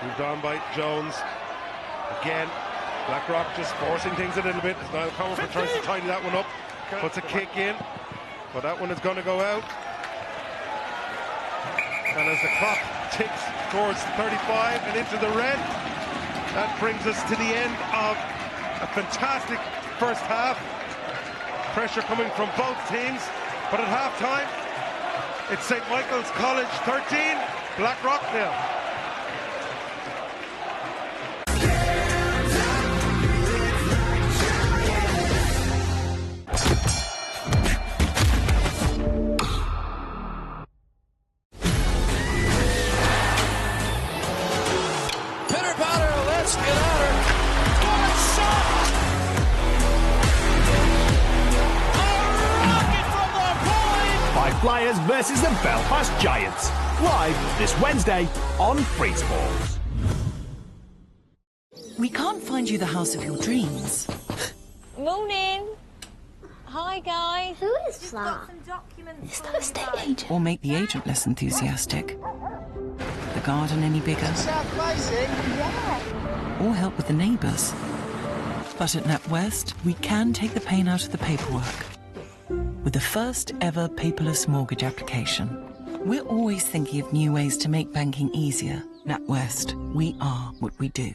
Moved on by Jones. Again, Blackrock just forcing things a little bit. As Niall Comerford tries to tidy that one up. Puts a kick in. But that one is going to go out. And as the clock ticks towards 35 and into the red, that brings us to the end of a fantastic first half. Pressure coming from both teams. But at half-time, it's St. Michael's College 13, Blackrock 0. Flyers versus the Belfast Giants, live this Wednesday on FreeSports. We can't find you the house of your dreams. Morning. Hi, guys. Who is that? Is that a estate agent? Or make the agent less enthusiastic. The garden any bigger? Yeah. Or help with the neighbours. But at NatWest, we can take the pain out of the paperwork. With the first ever paperless mortgage application. We're always thinking of new ways to make banking easier. NatWest, we are what we do.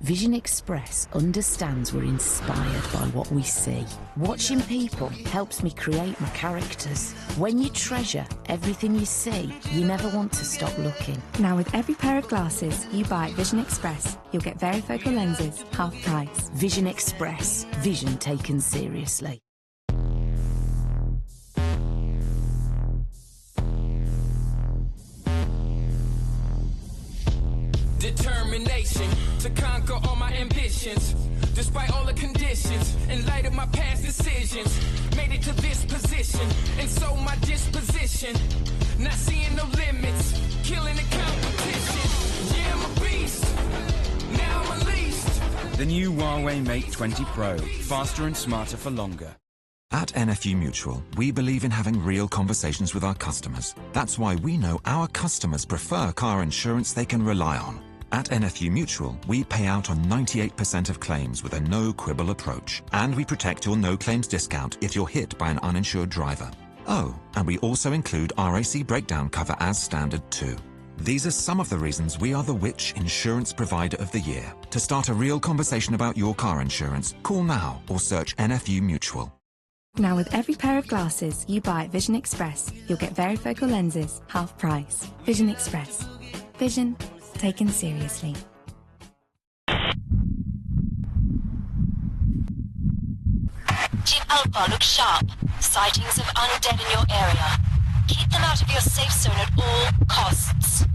Vision Express understands we're inspired by what we see. Watching people helps me create my characters. When you treasure everything you see, you never want to stop looking. Now with every pair of glasses you buy at Vision Express, you'll get varifocal lenses, half price. Vision Express. Vision taken seriously. Determination to conquer all my ambitions, despite all the conditions, in light of my past decisions, made it to this position, and so my disposition, not seeing no limits, killing the competition. Yeah, I'm a beast, now I'm released. The new Huawei Mate 20 Pro, faster and smarter for longer. At NFU Mutual, we believe in having real conversations with our customers. That's why we know our customers prefer car insurance they can rely on. At NFU Mutual, we pay out on 98% of claims with a no-quibble approach. And we protect your no-claims discount if you're hit by an uninsured driver. Oh, and we also include RAC breakdown cover as standard too. These are some of the reasons we are the Which Insurance Provider of the Year. To start a real conversation about your car insurance, call now or search NFU Mutual. Now with every pair of glasses you buy at Vision Express, you'll get varifocal lenses, half price. Vision Express. Vision taken seriously. Team Alpha, look sharp. Sightings of undead in your area. Keep them out of your safe zone at all costs.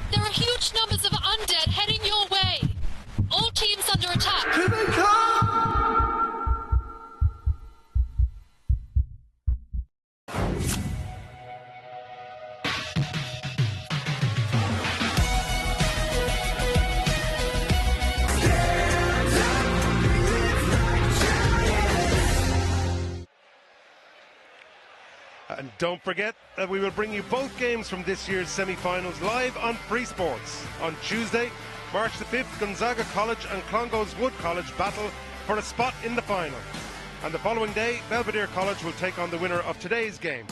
There are huge numbers of undead heading your way. All teams under attack. Here they come! Don't forget that we will bring you both games from this year's semi-finals live on FreeSports. On Tuesday, March the 5th, Gonzaga College and Clongowes Wood College battle for a spot in the final. And the following day, Belvedere College will take on the winner of today's game.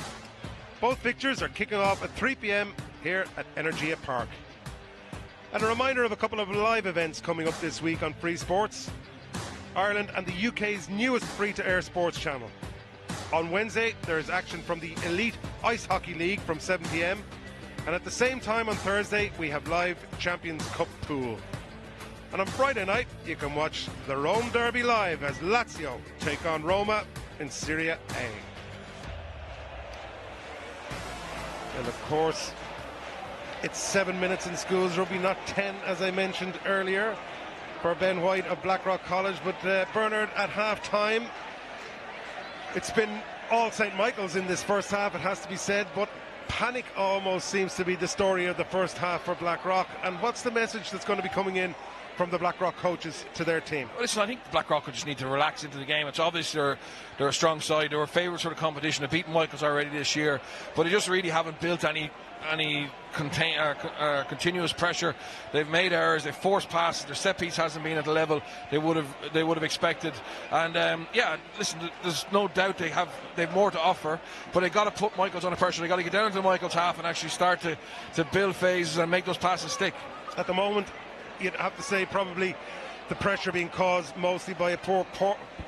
Both fixtures are kicking off at 3 p.m. here at Energia Park. And a reminder of a couple of live events coming up this week on FreeSports. Ireland and the UK's newest free-to-air sports channel. On Wednesday, there is action from the Elite Ice Hockey League from 7 p.m. And at the same time on Thursday, we have live Champions Cup pool. And on Friday night, you can watch the Rome Derby live as Lazio take on Roma in Serie A. And of course, it's 7 minutes in schools rugby, not 10 as I mentioned earlier, for Ben White of Blackrock College. But Bernard, at half-time, it's been all St. Michael's in this first half, it has to be said, but panic almost seems to be the story of the first half for Blackrock. And what's the message that's going to be coming in from the Blackrock coaches to their team? Well, listen, I think Blackrock will just need to relax into the game. It's obvious they're a strong side. They were favourites for the competition. They've beaten Michael's already this year, but they just really haven't built any continuous pressure. They've made errors, they've forced passes, their set piece hasn't been at the level they would have expected. And yeah, listen, there's no doubt they've more to offer, but they've got to put Michael's under pressure. They've got to get down into the Michael's half and actually start to build phases and make those passes stick. At the moment, you'd have to say probably the pressure being caused mostly by a poor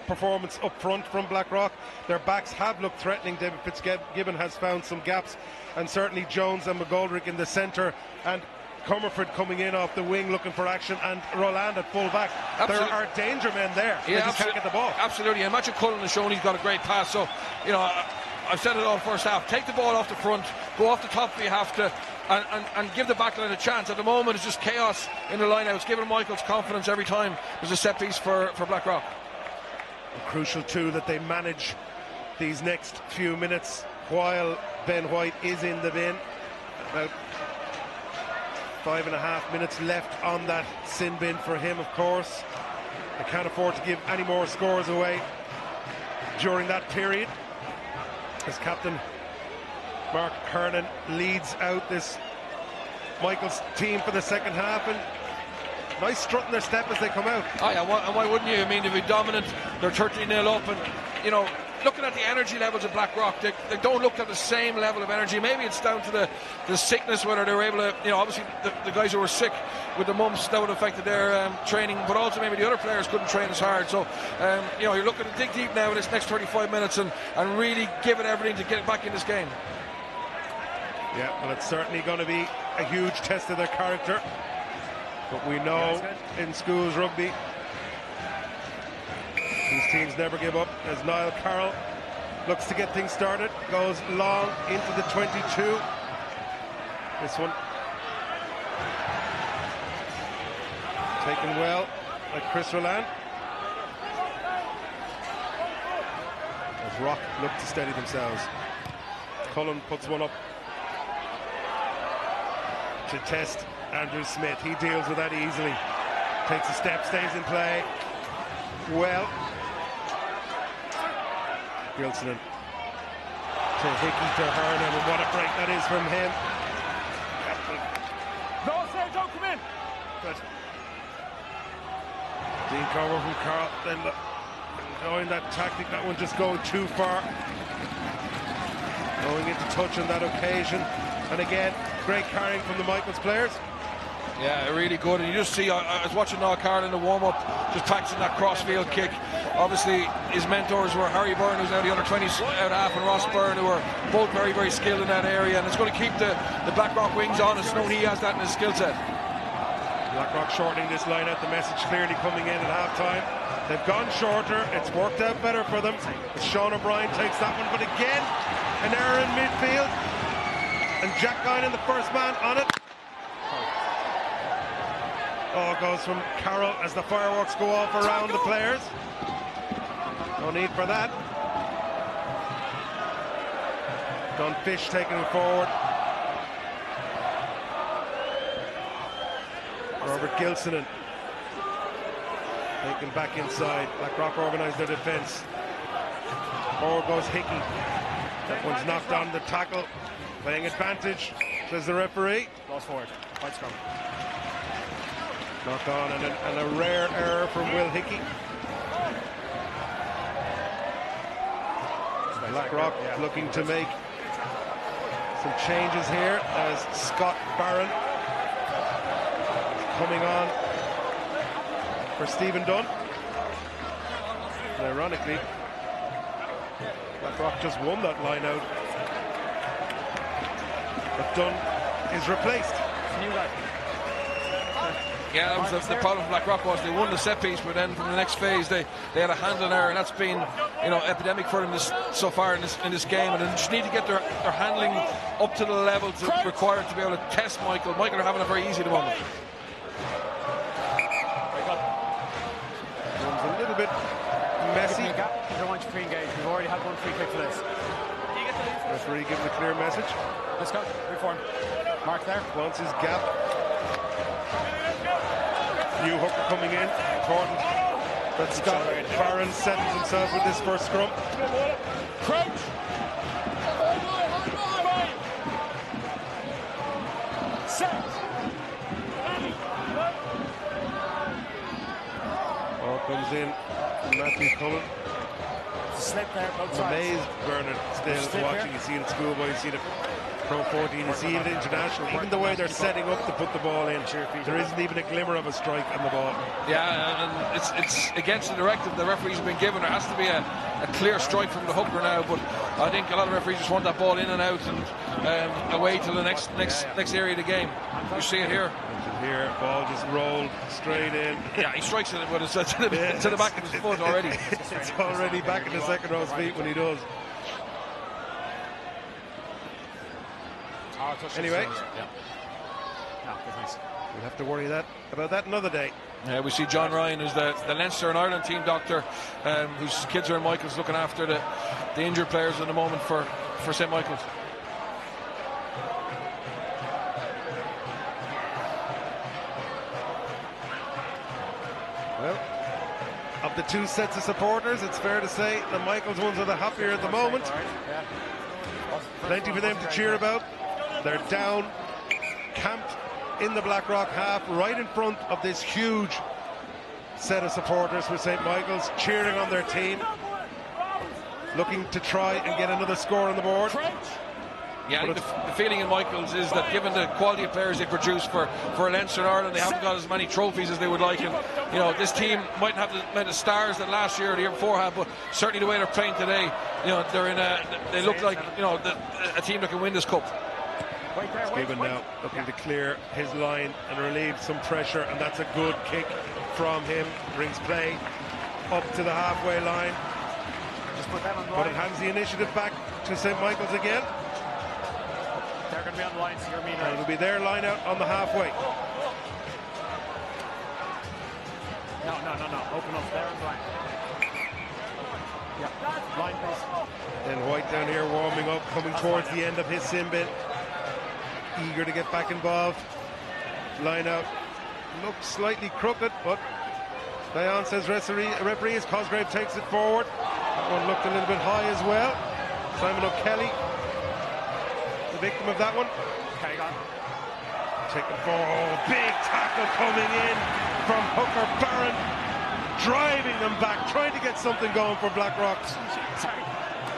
performance up front from Blackrock. Their backs have looked threatening. David Fitzgibbon has found some gaps, and certainly Jones and McGoldrick in the centre, and Comerford coming in off the wing looking for action, and Roland at full back. There are danger men there. Yeah, they just can't get the ball. Absolutely, and Matthew Cullen has shown he's got a great pass. So, you know, I've said it all first half. Take the ball off the front, go off the top if you have to, and give the backline a chance. At the moment, it's just chaos in the lineouts, giving Michael's confidence every time there's a set piece for Blackrock. Crucial too that they manage these next few minutes while Ben White is in the bin. About 5.5 minutes left on that sin bin for him, of course. They can't afford to give any more scores away during that period, as captain Mark Hernan leads out this Michael's team for the second half, and nice strut in their step as they come out. Oh yeah, and why wouldn't you? I mean, they've been dominant, they're 13-0 up, and you know, looking at the energy levels of Blackrock, they don't look at the same level of energy. Maybe it's down to the sickness, whether they were able to, you know, obviously the guys who were sick with the mumps, that would have affected their training, but also maybe the other players couldn't train as hard. So you know, you're looking to dig deep now in this next 35 minutes and really give it everything to get back in this game. Yeah, well, it's certainly going to be a huge test of their character. But we know in schools rugby, these teams never give up, as Niall Carroll looks to get things started, goes long into the 22. This one taken well by Chris Roland. As Rock look to steady themselves. Cullen puts one up to test Andrew Smith. He deals with that easily. Takes a step, stays in play. Well, Gilsonen to Hickey to Hernan, and what a break that is from him. No, sir, don't come in. But Dean Comer from Carl, then going that tactic, that one just going too far. Going into touch on that occasion. And again, great carrying from the Michaels players. Yeah, really good. And you just see, I was watching Niall Carroll in the warm-up, just practicing that crossfield kick. Obviously, his mentors were Harry Byrne, who's now the under-20s out half, and Ross Byrne, who are both very, very skilled in that area. And it's going to keep the Blackrock wings on. It's known he has that in his skill set. Blackrock shortening this line out. The message clearly coming in at half-time. They've gone shorter. It's worked out better for them. Sean O'Brien takes that one, but again, an error in midfield. And Jack Guinan, the first man on it. Oh, goes from Carroll as the fireworks go off around the players. No need for that. Dunfish taking it forward. Robert Gilsonen taken back inside. Blackrock organised their defence. Forward goes Hickey. That one's knocked on the tackle. Playing advantage, says the referee. Goes forward. Right scrum. Knock on and a rare error from Will Hickey. Blackrock looking to make some changes here as Scott Barron coming on for Stephen Dunn. And ironically, Blackrock just won that line out. But Dunn is replaced. Yeah, that was the problem for Blackrock was they won the set piece, but then from the next phase they had a handling error, and that's been epidemic for them so far in this game. And they just need to get their handling up to the level required to be able to test Michael. Michael are having it very easy at the moment. It's a little bit messy. I don't want you to pre-engage. We've already had one free kick for this. Referee giving a clear message. Let's go. Reform. Mark there. Wants his gap. New hooker coming in. Important that Scott Barron settles himself with this first scrum. Crouch. Set. Ball comes in. Matthew Cullen. Slip there, both sides. Amazed Bernard still watching. You see it at schoolboy, you see it at Pro 14, you see it at international. Even the way they're setting up to put the ball in, there isn't even a glimmer of a strike on the ball. Yeah, and it's against the directive the referees have been given. There has to be a clear strike from the hooker now, but I think a lot of referees just want that ball in and out and away to the next area of the game. You see it here. Here, ball just rolled straight in. Yeah, he strikes it, but it's to the back of his foot already. It's already back in the second row's feet when he does. Anyway, we'll have to worry about that another day. We see John Ryan, who's the Leinster and Ireland team doctor, whose kids are in Michael's, looking after the injured players at the moment for St. Michael's. Well, of the two sets of supporters, it's fair to say the Michaels ones are the happier at the moment. Plenty for them to cheer about. They're down, camped in the Blackrock half, right in front of this huge set of supporters for St. Michael's, cheering on their team, looking to try and get another score on the board. Yeah, the feeling in Michael's is that given the quality of players they produce for Leinster and Ireland, they haven't got as many trophies as they would like. And this team mightn't have the amount of stars that last year or the year before had, but certainly the way they're playing today, they look like a team that can win this cup. Gibbon now looking to clear his line and relieve some pressure, and that's a good kick from him. Brings play up to the halfway line, but it hands the initiative back to St. Michael's again. They're going to be on the line, so you're mean right. It'll be their line out on the halfway. No. Open up there on the line. Yeah, line please. Then White down here warming up, coming towards the end of his sin bit. Eager to get back involved. Line out. Looks slightly crooked, but Dion says referee as Cosgrave takes it forward. That one looked a little bit high as well. Simon O'Kelly, the victim of that one. Okay, got it. Taking forward. Big tackle coming in from hooker Barron, driving them back, trying to get something going for Blackrock.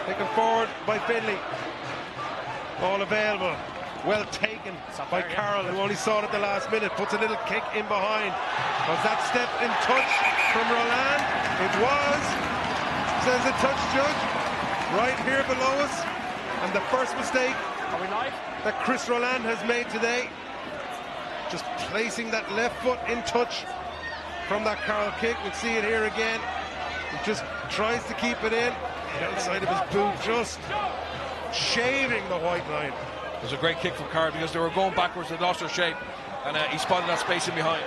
Taken forward by Finley. All available. Well taken by Carroll, who only saw it at the last minute. Puts a little kick in behind. Was that step in touch from Roland? It was, says the touch judge, right here below us. And the first mistake that Chris Roland has made today, just placing that left foot in touch from that Carroll kick. We'll see it here again. He just tries to keep it in. The outside of his boot, just shaving the white line. It was a great kick from Carroll because they were going backwards, they lost their shape, and he spotted that space in behind.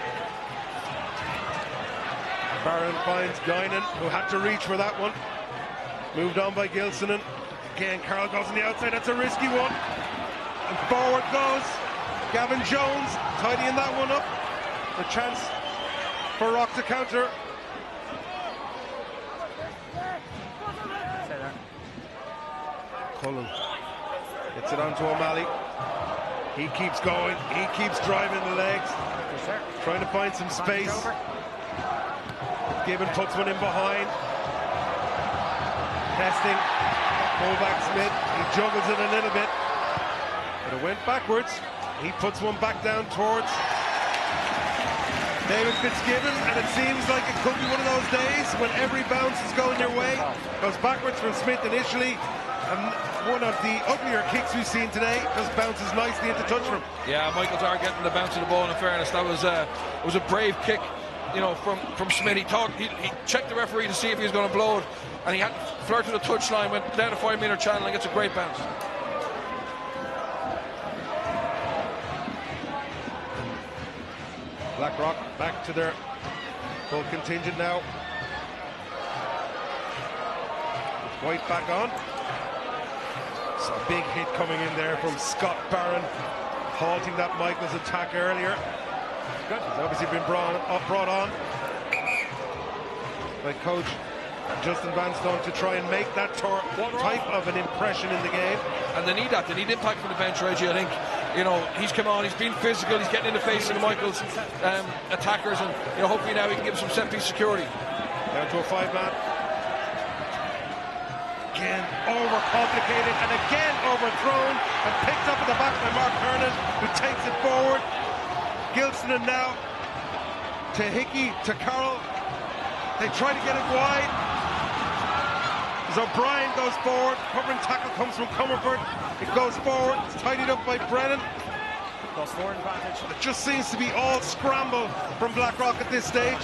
Barron finds Guinan, who had to reach for that one. Moved on by Gilsonen. Again, Carroll goes on the outside. That's a risky one. And forward goes Gavin Jones, tidying that one up. A chance for Rock to counter. Cullen gets it onto O'Malley. He keeps going. He keeps driving the legs, trying to find some space. Gibbon puts one in behind. Testing. Fullback Smith. He juggles it a little bit, but it went backwards. He puts one back down towards David Fitzgibbon, and it seems like it could be one of those days when every bounce is going your way. Goes backwards from Smith initially, and one of the uglier kicks we've seen today just bounces nicely into touch from him. Yeah, Michaels are getting the bounce of the ball, in fairness. That was a brave kick, you know, from Smith. He thought he checked the referee to see if he was going to blow it, and he had to flirt to the touchline, went down a 5-metre channel and gets a great bounce. Blackrock back to their full contingent now. White back on. So a big hit coming in there from Scott Barron, halting that Michaels attack earlier. He's obviously been brought on by coach Justin Vanstone to try and make that type of an impression in the game. And they need that. They need impact from the bench, Reggie. I think, you know, he's come on, he's been physical, he's getting in the face of the Michaels attackers, and, you know, hopefully now he can give some set-piece security. Down to a 5-man. Again, overcomplicated, and again overthrown, and picked up at the back by Mark Hernan, who takes it forward. Gilson now to Hickey, to Carroll. They try to get it wide. As O'Brien goes forward, covering tackle comes from Comerford. It goes forward, it's tidied up by Brennan. Goes forward advantage. It just seems to be all scramble from Blackrock at this stage.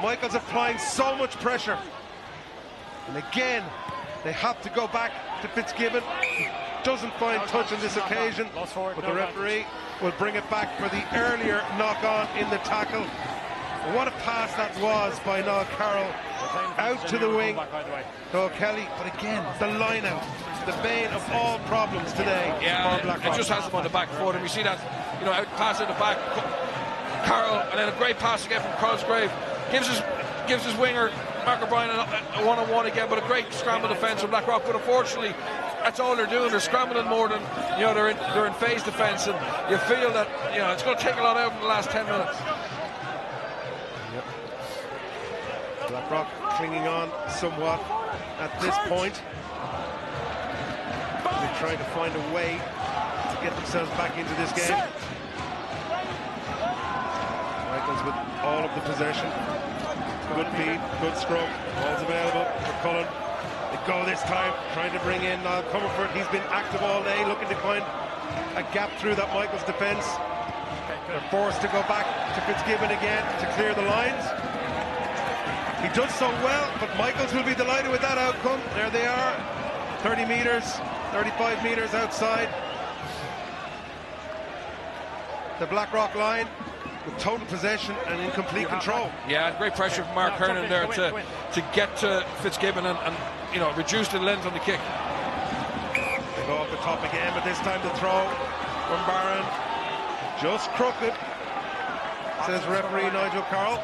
Michaels applying so much pressure. And again, they have to go back to Fitzgibbon. He doesn't find touch on this occasion, but the referee will bring it back for the earlier knock-on in the tackle. What a pass that was by Noel Carroll out to the wing. Noel Kelly, but again, the line-out, the bane of all problems today. Yeah, it just has him on the back foot, and we see that, you know, out pass at the back, Carroll, and then a great pass again from Cosgrave. Gives his winger Mark O'Brien a one-on-one again, but a great scramble defence from Blackrock. But unfortunately, that's all they're doing. They're scrambling more than, you know, they're in phase defence, and you feel that, you know, it's going to take a lot out in the last 10 minutes. Yep. Blackrock clinging on somewhat at this point. They're trying to find a way to get themselves back into this game. Michaels with all of the possession. Good feed, good scrum, ball's available for Cullen. They go this time, trying to bring in Niall Comerford. He's been active all day, looking to find a gap through that Michaels defence. They're forced to go back to Fitzgibbon again to clear the lines. He does so well, but Michaels will be delighted with that outcome. There they are, 30 metres, 35 metres outside the Blackrock line, with total possession and in complete control. Yeah, great pressure from Mark Hernan there to get to Fitzgibbon and, you know, reduce the length on the kick. They go off the top again, but this time the throw from Barron. Just crooked, says referee Nigel Carroll.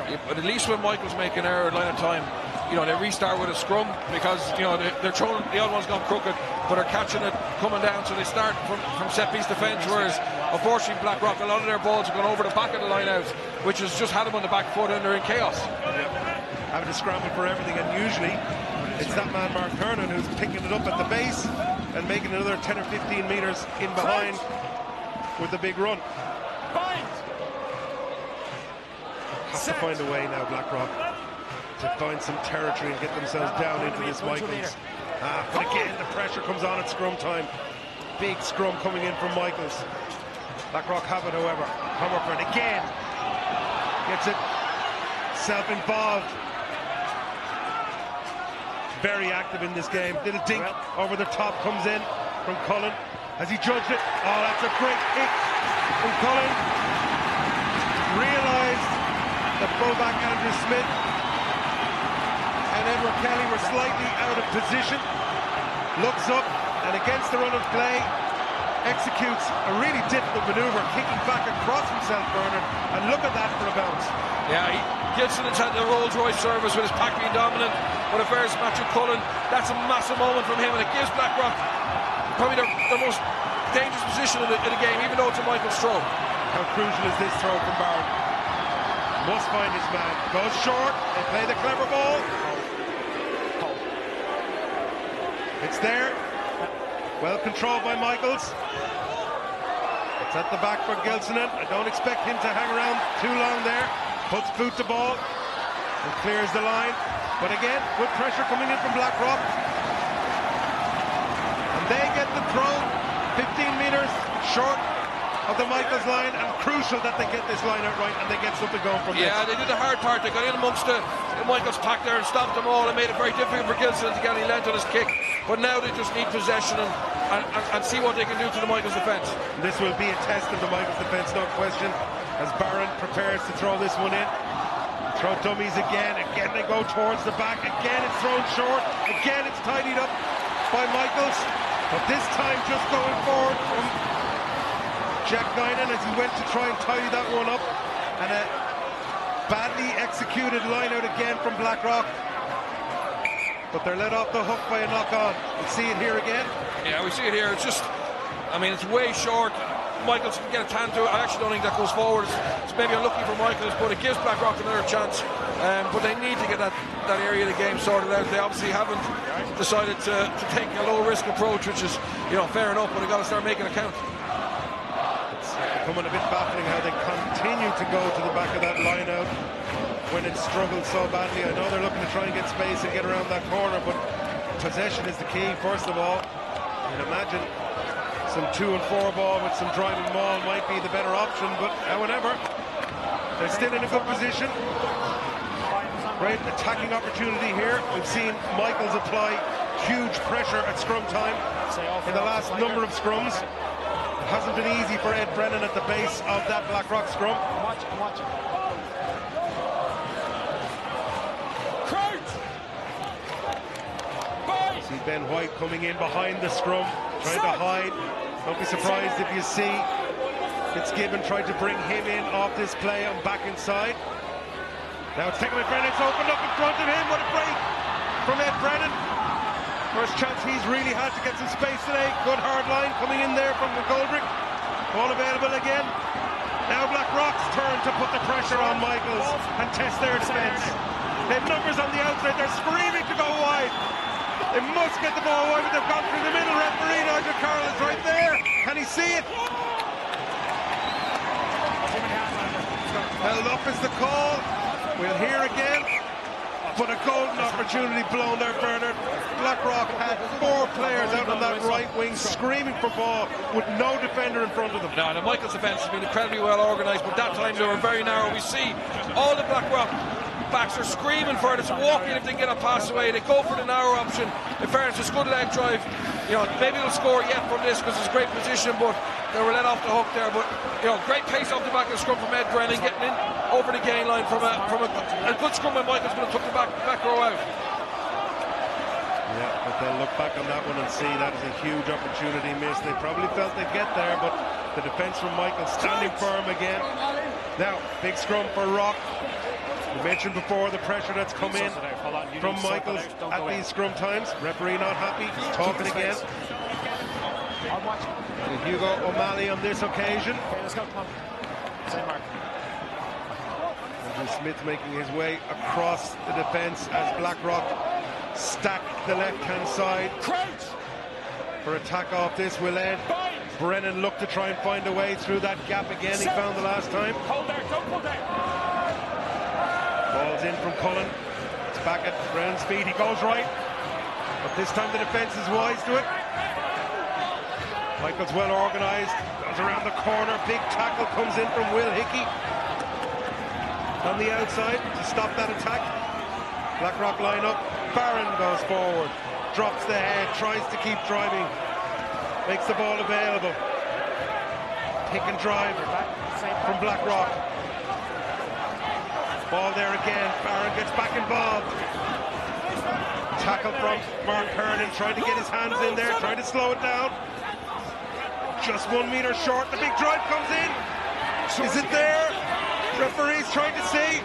Yeah, but at least when Michaels make an error at line of time, you know, they restart with a scrum, because, you know, they're throwing, the other one's gone crooked, but they're catching it coming down, so they start from set-piece defence, whereas unfortunately Blackrock, a lot of their balls have gone over the back of the line out, which has just had them on the back foot, and they're in chaos. Yep. Having to scramble for everything, and usually it's that man Mark Hernan who's picking it up at the base and making another 10 or 15 metres in behind with the big run. Have to find a way now, Blackrock, to find some territory and get themselves down into this Michaels. But again, the pressure comes on at scrum time. Big scrum coming in from Michaels. Blackrock have it, however. Comerford again gets it self-involved. Very active in this game. Little dink over the top comes in from Cullen. Has he judged it? Oh, that's a great kick from Cullen. Realised that fullback Andrew Smith and Edward Kelly were slightly out of position. Looks up, and against the run of play, executes a really difficult manoeuvre, kicking back across himself, Bernard, and look at that for a bounce. Yeah, Gilson has had the Rolls-Royce service with his pack being dominant, but if there's Matthew Cullen, that's a massive moment from him, and it gives Blackrock probably their most dangerous position in the game, even though it's a Michael's throw. How crucial is this throw from Barron? Must find his man. Goes short. They play the clever ball. It's there. Well controlled by Michaels. It's at the back for Gilsonen. I don't expect him to hang around too long there. Puts boot to ball and clears the line. But again, good pressure coming in from Blackrock. And they get the throw 15 metres short of the Michaels line, and crucial that they get this line out right and they get something going from this. Yeah, they did the hard part. They got in amongst the Michaels pack there and stopped them all and made it very difficult for Gilson to get any length on his kick. But now they just need possession and see what they can do to the Michaels defence. This will be a test of the Michaels defence, no question, as Barron prepares to throw this one in. Throw dummies again. Again they go towards the back. Again it's thrown short. Again it's tidied up by Michaels. But this time just going forward from Jack Guinan as he went to try and tidy that one up. And a badly executed line out again from Blackrock. But they're let off the hook by a knock-on. We see it here again. Yeah, we see it here. It's just, I mean, it's way short. Michaels can get a tan to it. I actually don't think that goes forward. It's maybe unlucky for Michaels, but it gives Blackrock another chance. But they need to get that area of the game sorted out. They obviously haven't decided to take a low-risk approach, which is, you know, fair enough, but they've got to start making it count. It's becoming a bit baffling how they continue to go to the back of that line out when it struggled so badly. I know they're looking to try and get space and get around that corner, but possession is the key, first of all. And imagine some 2 and 4 ball with some driving maul might be the better option, but however, they're still in a good position. Great attacking opportunity here. We've seen Michaels apply huge pressure at scrum time in the last number of scrums. It hasn't been easy for Ed Brennan at the base of that Blackrock scrum. See Ben White coming in behind the scrum, trying to hide. Don't be surprised if you see Fitzgibbon tried to bring him in off this play and back inside. Now it's taken by Brennan, it's opened up in front of him. What a break from Ed Brennan. First chance he's really had to get some space today. Good hard line coming in there from McGoldrick. Ball available again. Now Blackrock's turn to put the pressure on Michaels and test their defence. They have numbers on the outside, they're screaming to go wide. They must get the ball wide, but they've gone through the middle. Referee Nigel Carroll is right there. Can he see it? Held up is the call. We'll hear again. But a golden opportunity blown there, Bernard. Blackrock had 4 players out on that right wing screaming for ball with no defender in front of them. No, the Michaels defence has been incredibly well organised, but that time they were very narrow. We see all the Blackrock backs are screaming for it. It's walking if they can get a pass away. They go for the narrow option. In fairness, it's good leg drive. You know, maybe they'll score yet from this because it's a great position, but they were let off the hook there. But, you know, great pace off the back of the scrum from Ed Brennan, getting in over the gain line from a good scrum by Michaels, but it took the back row out. Yeah, but they'll look back on that one and see that is a huge opportunity missed. They probably felt they'd get there, but the defence from Michaels standing firm again. Now, big scrum for Rock. We mentioned before the pressure that's come in from Michaels at these scrum times. Referee not happy, he's talking again. And Hugo O'Malley on this occasion. Andrew Smith making his way across the defence as Blackrock stack the left-hand side. For attack off this will Ed Brennan look to try and find a way through that gap again he found the last time. Hold there, don't pull down. Ball's in from Cullen. It's back at Brennan's feet. He goes right. But this time the defence is wise to it. Michael's well organised. Goes around the corner. Big tackle comes in from Will Hickey. On the outside to stop that attack. Blackrock line up. Barron goes forward. Drops the head. Tries to keep driving. Makes the ball available. Pick and drive from Blackrock. Ball there again. Barron gets back involved. Tackle from Mark Hernan, trying to get his hands in there, trying to slow it down. just 1 metre short. The big drive comes in. Is it there? Referee's trying to see.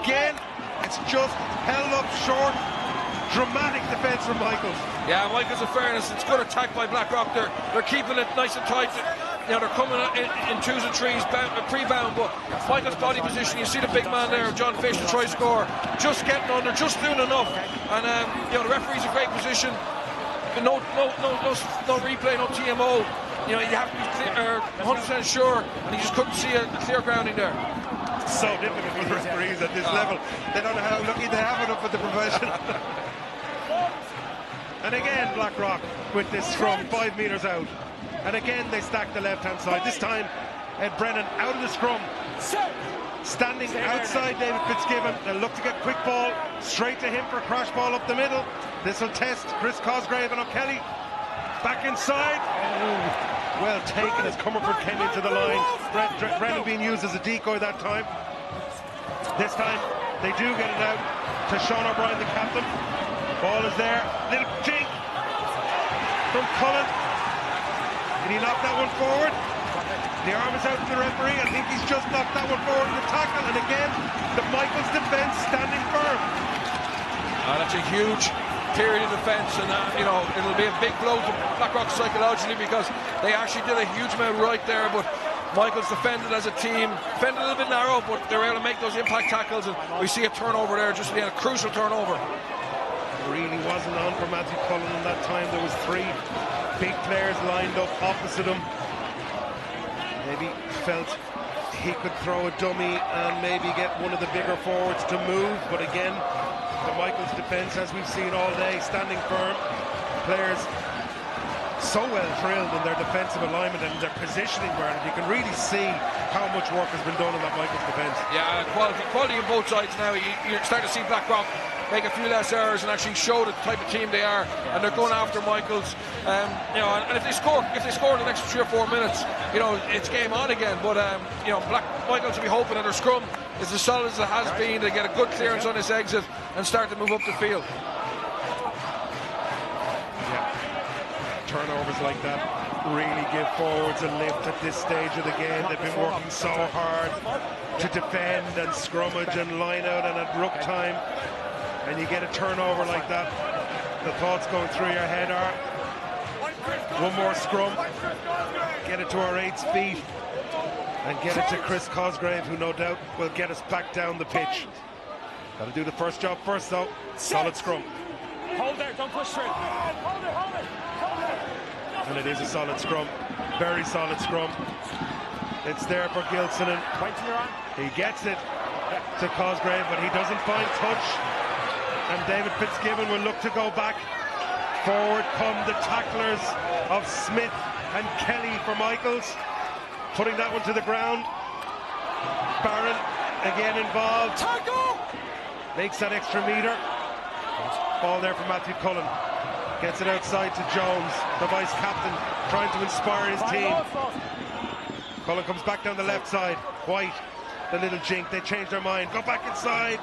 Again, it's just held up short. Dramatic defence from Michaels. Yeah, Michaels, in fairness, it's good attack by Blackrock. They're keeping it nice and tight. You know, they're coming in twos and threes, pre-bound, but Michael's body position, you see the big man there, John Fish, to try to score, just getting under, just doing enough. And you know, the referee's in great position. No replay, no TMO. You know, you have to be 100% sure, and he just couldn't see a clear grounding there. It's so difficult for the referees at this level. They don't know how lucky they have it up with the profession. And again, Blackrock with this scrum 5 metres out. And again, they stack the left-hand side. This time, Ed Brennan out of the scrum. Standing outside David Fitzgibbon. They'll look to get quick ball straight to him for a crash ball up the middle. This will test Chris Cosgrave and O'Kelly. Back inside. Oh, well taken as Comerford came into the line. Brennan being used as a decoy that time. This time, they do get it out to Sean O'Brien, the captain. Ball is there. Little jink from Cullen. Did he knock that one forward? The arm is out to the referee. I think he's just knocked that one forward in the tackle. And again, the Michaels defence standing firm. That's a huge period of defence, and you know, it'll be a big blow to Blackrock psychologically, because they actually did a huge amount right there, but Michaels defended as a team, defended a little bit narrow, but they were able to make those impact tackles, and we see a turnover there, just a crucial turnover. Really wasn't on for Matthew Cullen in that time. There was 3 big players lined up opposite him. Maybe felt he could throw a dummy and maybe get one of the bigger forwards to move, but again, the Michaels defence, as we've seen all day, standing firm. Players so well drilled in their defensive alignment and their positioning, Bernard. You can really see how much work has been done in that Michaels defence. Yeah, quality on both sides now. You start to see Blackrock make a few less errors and actually show the type of team they are, and they're going after Michaels. You know, and if they score the next 3 or 4 minutes, you know, it's game on again. But you know, Michaels will be hoping that their scrum is as solid as it has been. They get a good clearance on this exit and start to move up the field. Yeah, turnovers like that really give forwards a lift at this stage of the game. They've been working so hard to defend and scrummage and line out, and at ruck time, and you get a turnover like that, the thoughts going through your head are, one more scrum, get it to our 8's feet, and get it to Chris Cosgrave, who no doubt will get us back down the pitch. Got to do the first job first, though. Solid scrum. Hold there, don't push through. Hold it. And it is a solid scrum. Very solid scrum. It's there for Gilson, and he gets it to Cosgrave, but he doesn't find touch. And David Fitzgibbon will look to go back. Forward come the tacklers of Smith and Kelly for Michaels. Putting that one to the ground. Barron again involved. Tackle! Makes that extra metre. Ball there for Matthew Cullen. Gets it outside to Jones, the vice-captain, trying to inspire his team. Cullen comes back down the left side. White, the little jink, they change their mind. Go back inside.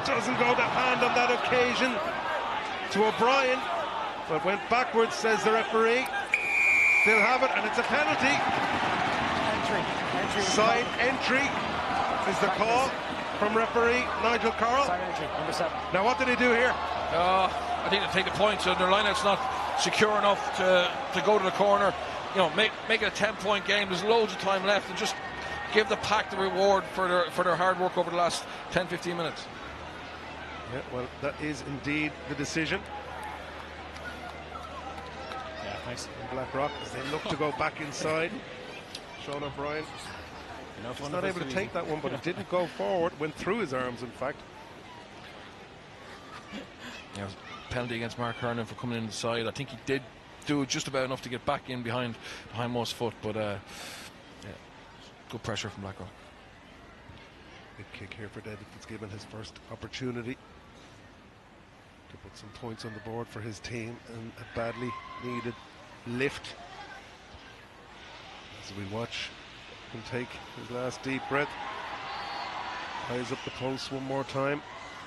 Doesn't go to hand on that occasion to O'Brien, but went backwards, says the referee. Still have it, and it's a penalty. Side entry is the call from referee Nigel Carroll. Now what did he do here? I think they take the points, and their lineout's not secure enough to go to the corner. You know, make it a 10-point game. There's loads of time left, and just give the pack the reward for their hard work over the last 10-15 minutes. Yeah, well, that is indeed the decision. Yeah, thanks. Blackrock, as they look to go back inside. Sean O'Brien was not able to take that one, but it didn't go forward. Went through his arms, in fact. Yeah, penalty against Mark Hernan for coming in the side. I think he did do just about enough to get back in behind Mo's foot, but yeah, good pressure from Blackrock. Big kick here for David Fitzgibbon, his first opportunity to put some points on the board for his team, and a badly needed lift. As we watch him take his last deep breath, eyes up the pulse one more time.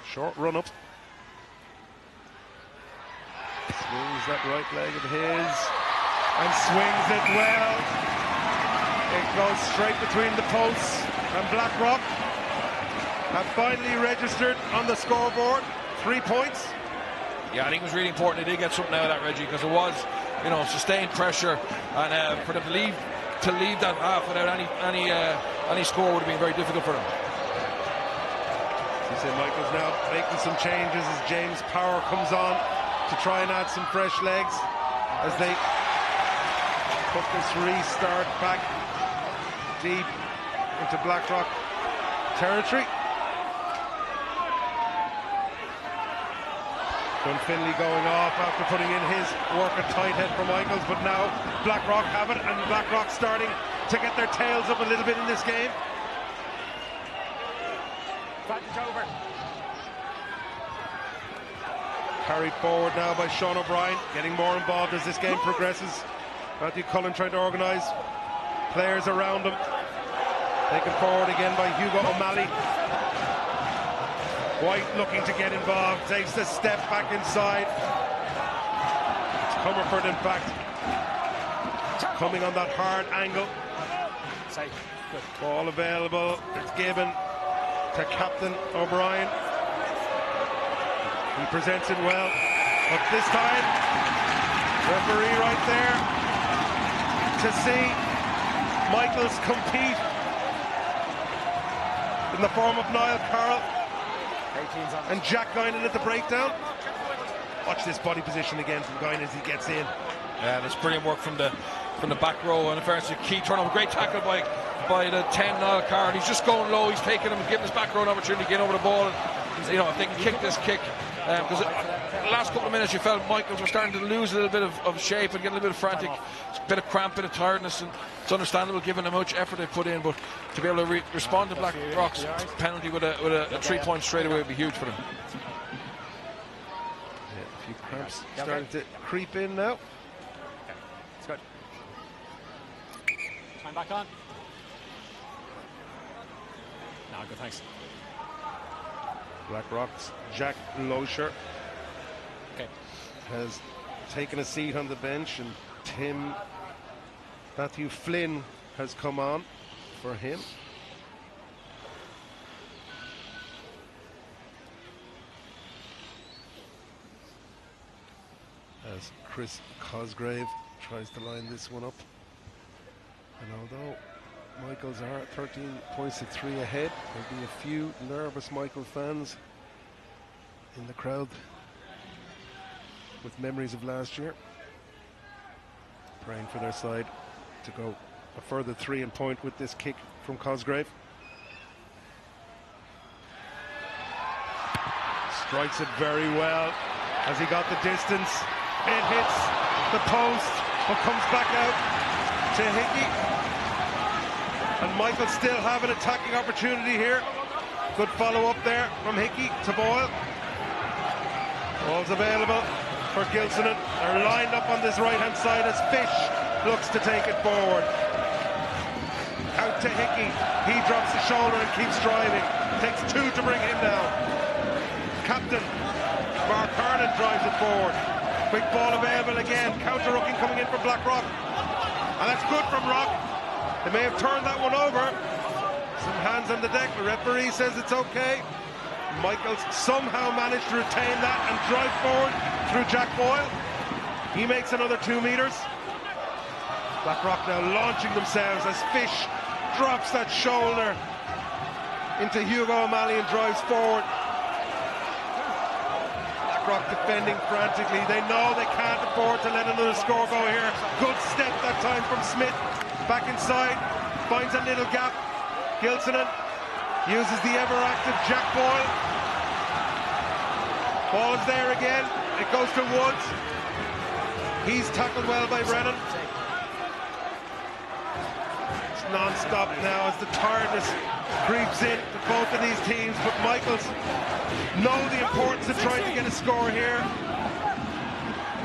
Short run up. Swings that right leg of his. and swings it well. It goes straight between the posts, and Blackrock have finally registered on the scoreboard 3 points. Yeah, I think it was really important they did get something out of that, Reggie, because it was, you know, sustained pressure, and for them to leave that half without any score would have been very difficult for them. You see Michael's now making some changes as James Power comes on to try and add some fresh legs as they put this restart back deep into Blackrock territory. Finley going off after putting in his work at tight head for Michaels, but now Blackrock have it, and Blackrock starting to get their tails up a little bit in this game. Advantage over. Carried forward now by Sean O'Brien, getting more involved as this game progresses. Matthew Cullen trying to organise players around him. Taken forward again by Hugo O'Malley. White looking to get involved, takes a step back inside. It's Comerford, in fact, coming on that hard angle. Safe. Good. Ball available. It's given to Captain O'Brien. He presents it well, but this time, referee right there to see Michaels compete in the form of Niall Carroll and Jack Guinan at the breakdown. Watch this body position again from Guinan as he gets in. Yeah, that's brilliant work from the back row, and in fairness, a key turnover. Great tackle by the 10 Niall Carroll. He's just going low. He's taking him, giving his back row an opportunity to get over the ball. And, you know, if they can kick this kick, because the last couple of minutes you felt Michaels were starting to lose a little bit of shape and get a little bit frantic, a bit of cramp, bit of tiredness, and it's understandable given how much effort they put in, but to be able to respond to Blackrock's penalty with a 3 point straight away would be huge for them. Yeah, a few cramps starting to creep in now. Okay. It's good. Time back on. No, good, thanks. Blackrock's Jack Loescher has taken a seat on the bench, and Matthew Flynn has come on for him. As Chris Cosgrave tries to line this one up. And although Michaels are 13 points to 3 ahead, there'll be a few nervous Michael fans in the crowd with memories of last year, praying for their side to go a further 3 and point with this kick from Cosgrave. Strikes it very well as he got the distance. It hits the post, but comes back out to Hickey. And Michael still have an attacking opportunity here. Good follow-up there from Hickey to Boyle. Ball's available for Gilsonan. They're lined up on this right-hand side as Fish looks to take it forward. Out to Hickey. He drops the shoulder and keeps driving. Takes 2 to bring him down. Captain Mark Harlan drives it forward. Quick ball available again. Counter-hooking coming in from Blackrock. And that's good from Rock. They may have turned that one over. Some hands on the deck. The referee says it's okay. Michaels somehow managed to retain that and drive forward through Jack Boyle. He makes another 2 meters. Blackrock now launching themselves as Fish drops that shoulder into Hugo O'Malley and drives forward. Blackrock defending frantically. They know they can't afford to let another score go here. Good step that time from Smith. Back inside, finds a little gap. Gilsonan uses the ever-active Jack Boyle. Ball is there again. It goes to Woods. He's tackled well by Brennan. It's non-stop now as the tiredness creeps in to both of these teams, but Michaels know the importance of trying to get a score here.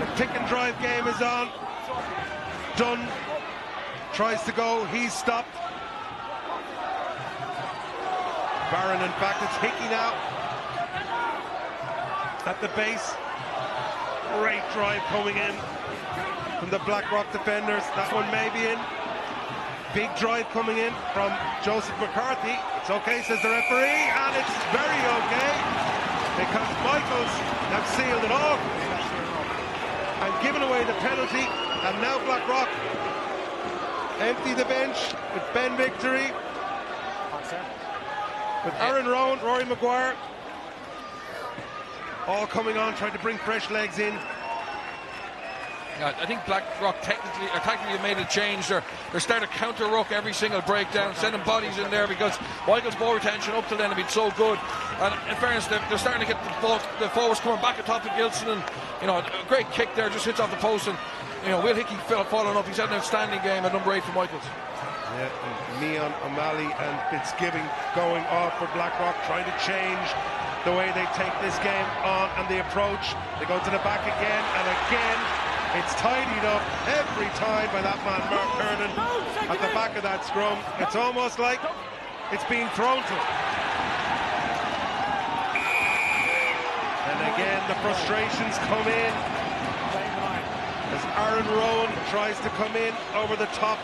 The pick-and-drive game is on. Dunn tries to go, he's stopped. Barron, in fact, it's Hickey now at the base. Great drive coming in from the Blackrock defenders. That one may be in. Big drive coming in from Joseph McCarthy. It's okay, says the referee, and it's very okay because Michaels have sealed it off and given away the penalty. And now Blackrock empty the bench with Ben Victory, with Aaron Rowan, Rory Maguire, all coming on, trying to bring fresh legs in. I think Blackrock tactically made a change. They're starting to counter ruck every single breakdown, sending bodies in there because Michael's ball retention up till then had been so good. And in fairness, they're starting to get the forwards coming back atop of Gilson, and a great kick there, just hits off the post. And Will Hickey following up. He's had an outstanding game at number 8 for Michaels. Yeah, and Meon O'Malley and Fitzgibbon going off for Blackrock, trying to change the way they take this game on and the approach. They go to the back again and again. It's tidied up every time by that man Mark Kernan at the back of that scrum. It's almost like it's being thrown to him. And again the frustrations come in as Aaron Rowan tries to come in over the top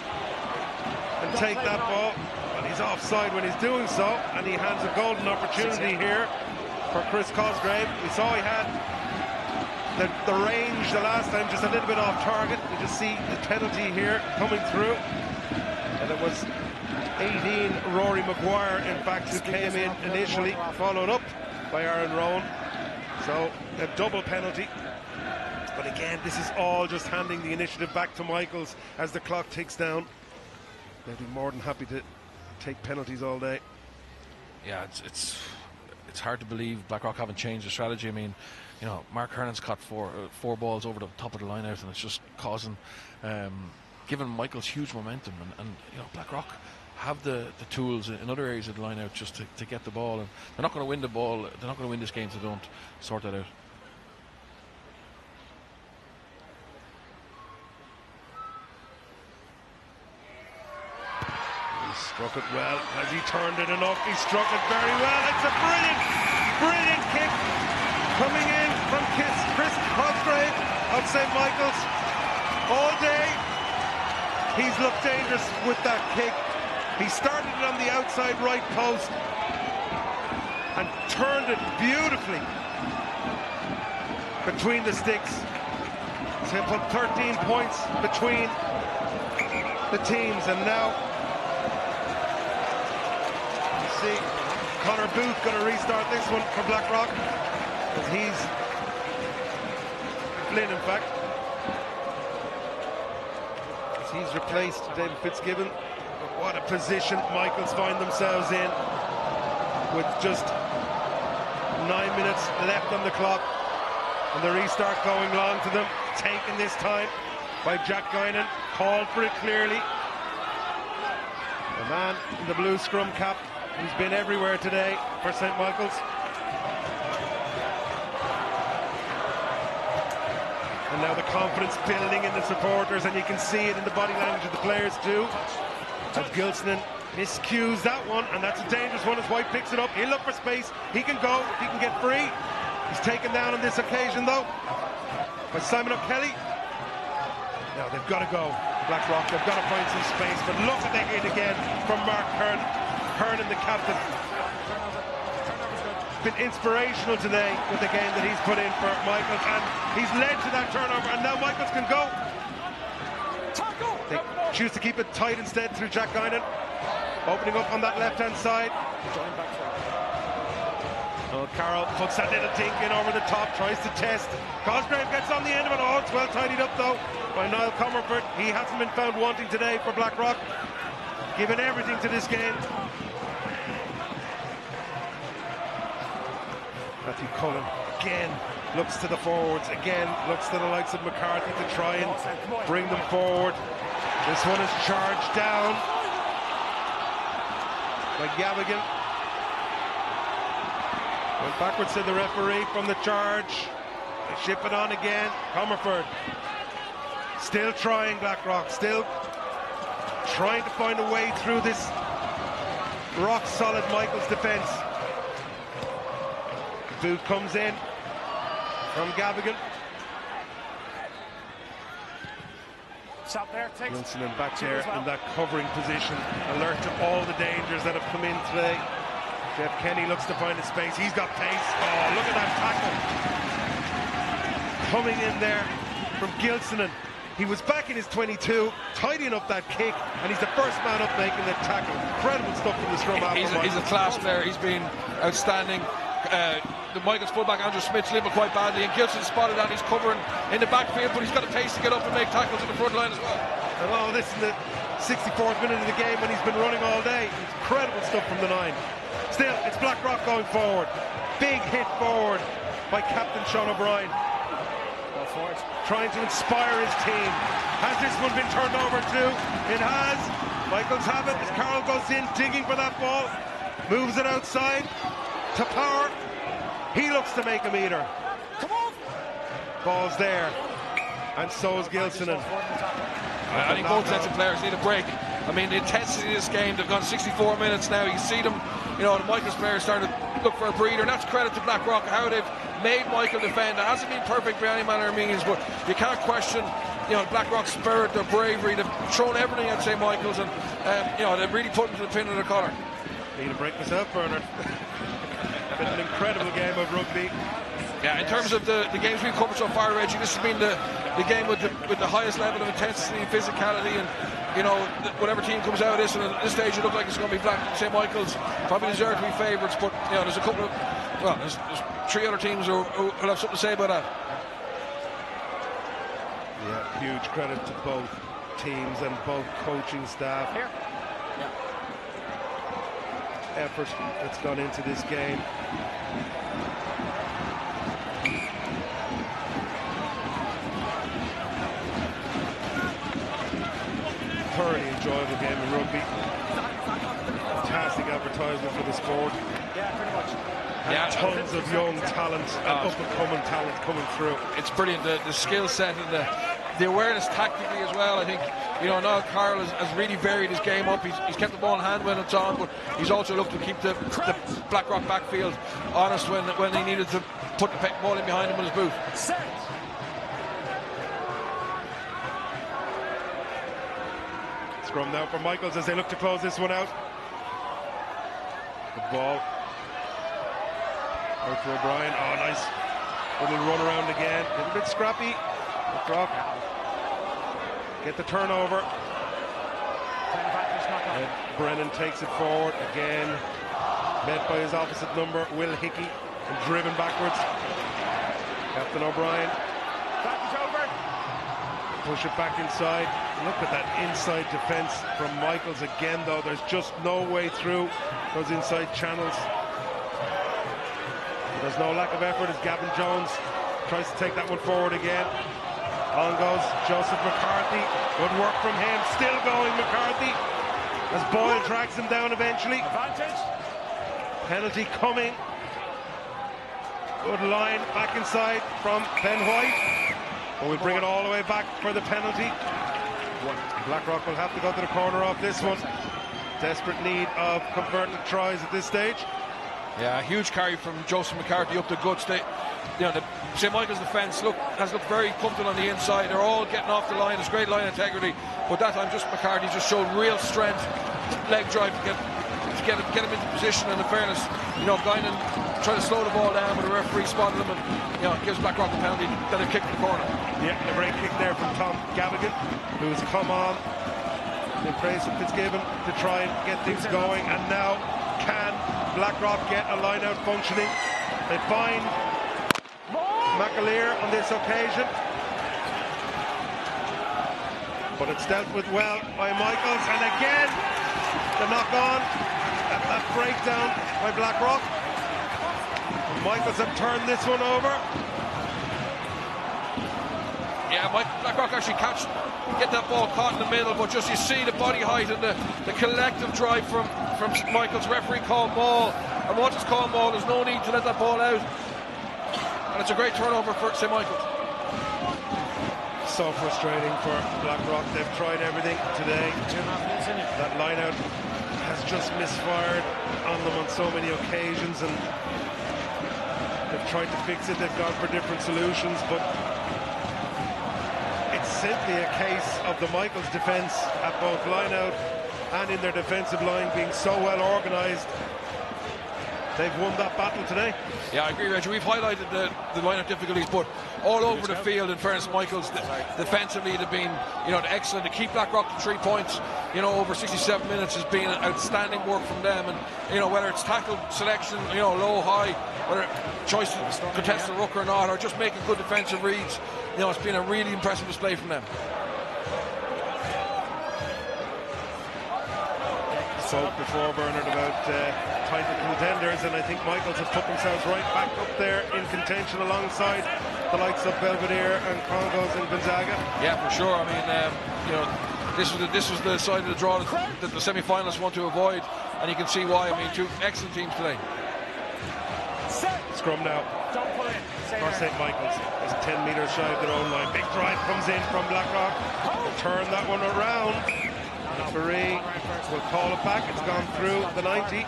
and take that ball. But he's offside when he's doing so, and he hands a golden opportunity here for Chris Cosgrave. We saw he had the range the last time, just a little bit off target. You just see the penalty here coming through, and it was 18 Rory Maguire in fact who came in initially, followed up by Aaron Rowan. So a double penalty. But again, this is all just handing the initiative back to Michaels as the clock ticks down. They'd be more than happy to take penalties all day. Yeah, it's hard to believe Blackrock haven't changed the strategy. I mean, Mark Hernan's caught four balls over the top of the line out, and it's just causing, giving Michaels huge momentum. And Blackrock have the tools in other areas of the line out just to get the ball, and they're not going to win the ball. They're not going to win this game if they don't sort that out. He struck it well. Has he turned it enough? He struck it very well. It's a brilliant kick coming in from Chris Cosgrave of St. Michael's. All day he's looked dangerous with that kick. He started it on the outside right post and turned it beautifully between the sticks. So he put 13 points between the teams, and now you see Conor Booth going to restart this one for Blackrock, because he's Flynn, in fact, as he's replaced David Fitzgibbon. What a position Michaels find themselves in with just 9 minutes left on the clock, and the restart going long to them, taken this time by Jack Guinan, called for it clearly. The man in the blue scrum cap who's been everywhere today for St. Michael's. And now the confidence building in the supporters, and you can see it in the body language of the players too. As Gilson miscues that one, and that's a dangerous one as White picks it up. He'll look for space. He can go if he can get free. He's taken down on this occasion though by Simon O'Kelly. Now they've got to go, Blackrock. They've got to find some space, but look at the hit again from Mark Kernan, the captain. Been inspirational today with the game that he's put in for Michaels, and he's led to that turnover, and now Michaels can go. They choose to keep it tight instead through Jack Guinan, opening up on that left-hand side. Oh, Carroll puts that little dink in over the top, tries to test. Cosgrave gets on the end of it. Oh, it's well tidied up though by Niall Comerford. He hasn't been found wanting today for Blackrock, giving everything to this game. Matthew Cullen again looks to the forwards, again looks to the likes of McCarthy to try and bring them forward. This one is charged down by Gavigan. Went backwards to the referee from the charge. They ship it on again. Comerford still trying, Blackrock, still trying to find a way through this rock solid Michaels defence. Boot comes in from Gavigan. Stop there. Gilson back there in that covering position, alert to all the dangers that have come in today. Jeff Kenny looks to find a space. He's got pace. Oh, look at that tackle. Coming in there from Gilson. He was back in his 22, tidying up that kick, and he's the first man up making the tackle. Incredible stuff from the scrum half. He's a class player. He's been outstanding. The Michael's fullback Andrew Smith's living quite badly, and Gilson spotted that. He's covering in the backfield, but he's got a pace to get up and make tackles in the front line as well. And all this in the 64th minute of the game when he's been running all day. Incredible stuff from the 9. Still, it's Blackrock going forward. Big hit forward by Captain Sean O'Brien. Trying to inspire his team. Has this one been turned over too? It has. Michaels have it as Carroll goes in, digging for that ball. Moves it outside to Power. He looks to make a meter. Ball's there. And so is Gilson. I think both sets of players need a break. I mean, the intensity of this game, they've gone 64 minutes now. You see them, you know, the Michael's players starting to look for a breather, and that's credit to Blackrock, how they've made Michael defend. It hasn't been perfect by any manner of means, but you can't question, you know, Blackrock's spirit, their bravery. They've thrown everything at St. Michael's, and you know, they've really put them to the pin of their collar. Need a break myself, Bernard. Been an incredible game of rugby. Yeah, in terms of the games we've covered so far, Reggie, this has been the game with the highest level of intensity and physicality, and you know, whatever team comes out of this, and at this stage it looks like it's going to be St. Michael's probably deserve to be favourites, but you know, there's a couple of, well, there's 3 other teams who will have something to say about that. Yeah, huge credit to both teams and both coaching staff. Here. Yeah. Effort that's gone into this game. Thoroughly enjoyable game of rugby. Fantastic advertisement for the sport. Yeah, pretty much. And tons of young talent and up-and-coming talent coming through. It's brilliant, the skill set and the awareness tactically as well. I think, you know, Niall Carroll has really varied his game up. He's kept the ball in hand when it's on, but he's also looked to keep the Blackrock backfield honest when he needed to put the ball in behind him with his boot. Scrum now for Michaels as they look to close this one out. The ball out to O'Brien. Oh, nice little run around again. A little bit scrappy. Blackrock get the turnover. And Brennan takes it forward again. Met by his opposite number, Will Hickey, and driven backwards. Captain O'Brien. Push it back inside. Look at that inside defence from Michaels again, though. There's just no way through those inside channels. There's no lack of effort as Gavin Jones tries to take that one forward again. On goes Joseph McCarthy. Good work from him. Still going, McCarthy, as Boyle drags him down eventually. Advantage. Penalty coming. Good line back inside from Ben White. But we'll bring it all the way back for the penalty. Blackrock will have to go to the corner off this one. Desperate need of converted tries at this stage. Yeah, a huge carry from Joseph McCarthy up the guts. You know, the St. Michael's defence has looked very comfortable on the inside. They're all getting off the line. There's great line integrity, but that time just McCarthy just showed real strength, leg drive to get him into position. And in fairness, you know, Guinan tried to slow the ball down, but the referee spotted him, and you know, gives Blackrock the penalty that they've kicked in the corner. Yeah, a great kick there from Tom Gavigan, who's come on in praise of Fitzgibbon to try and get things going. And now, can Blackrock get a line out functioning? They find McAleer on this occasion, but it's dealt with well by Michaels, and again the knock on, that breakdown by Blackrock. Michaels have turned this one over. Yeah, Blackrock actually get that ball caught in the middle, but just you see the body height and the collective drive from Michaels. Referee called ball, and once it's called ball, there's no need to let that ball out. And it's a great turnover for St. Michael's. So frustrating for Blackrock. They've tried everything today. That line out has just misfired on them on so many occasions, and they've tried to fix it. They've gone for different solutions, but it's simply a case of the Michaels defence at both line-out and in their defensive line being so well organised. They've won that battle today. Yeah, I agree, Reggie. We've highlighted the line-up difficulties, but all over the field, in fairness, Michaels, defensively, they've been, excellent. To keep Blackrock to 3 points, over 67 minutes has been outstanding work from them. And, whether it's tackle selection, low, high, whether choice to contest the ruck or not, or just making good defensive reads, it's been a really impressive display from them. Spoke before, Bernard, about title contenders, and I think Michaels have put themselves right back up there in contention alongside the likes of Belvedere and Congos and Gonzaga. Yeah, for sure. I mean, this was the side of the draw that the semi-finalists want to avoid, and you can see why. I mean, two excellent teams today. Scrum now for St. Michaels. It's 10 metres shy of their own line. Big drive comes in from Blackrock. Turn that one around. Referee will call it back. It's gone through the 90.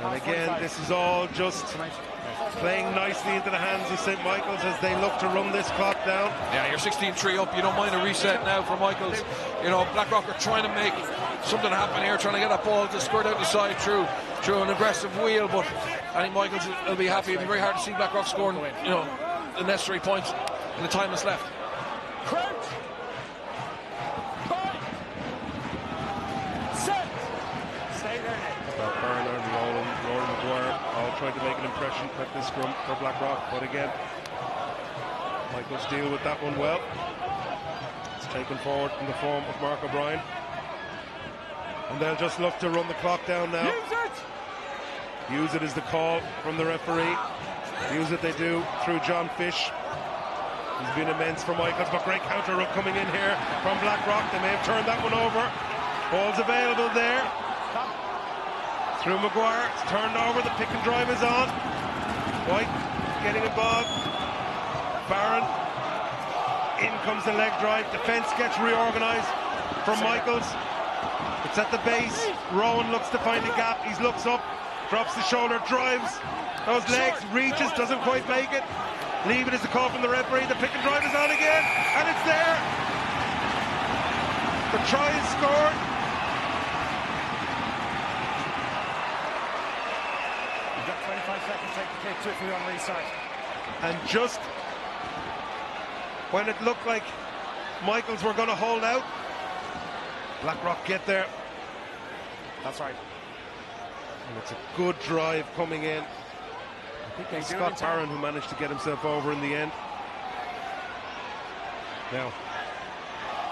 And again, this is all just playing nicely into the hands of St. Michaels as they look to run this clock down. Yeah, you're 16-3 up. You don't mind a reset now for Michaels. Blackrock are trying to make something happen here, trying to get that ball to squirt out the side through an aggressive wheel. But I think Michaels will be happy. It'll be very hard to see Blackrock scoring, the necessary points in the time that's left. Trying to make an impression at this scrum for Blackrock, but again, Michaels deal with that one well. It's taken forward in the form of Mark O'Brien, and they'll just look to run the clock down now. Use it is the call from the referee. Use it they do through John Fish. He's been immense for Michaels, but great counter run coming in here from Blackrock. They may have turned that one over. Ball's available there. Through Maguire, it's turned over, the pick and drive is on. White getting involved. Barron. In comes the leg drive. Defence gets reorganised from Michaels. It's at the base. Rowan looks to find a gap. He looks up, drops the shoulder, drives those legs, reaches, doesn't quite make it. Leave it is the call from the referee. The pick and drive is on again, and it's there. The try is scored. And just when it looked like Michaels were going to hold out, Blackrock get there. That's right. And it's a good drive coming in. I think it's Scott Barron who managed to get himself over in the end. Now,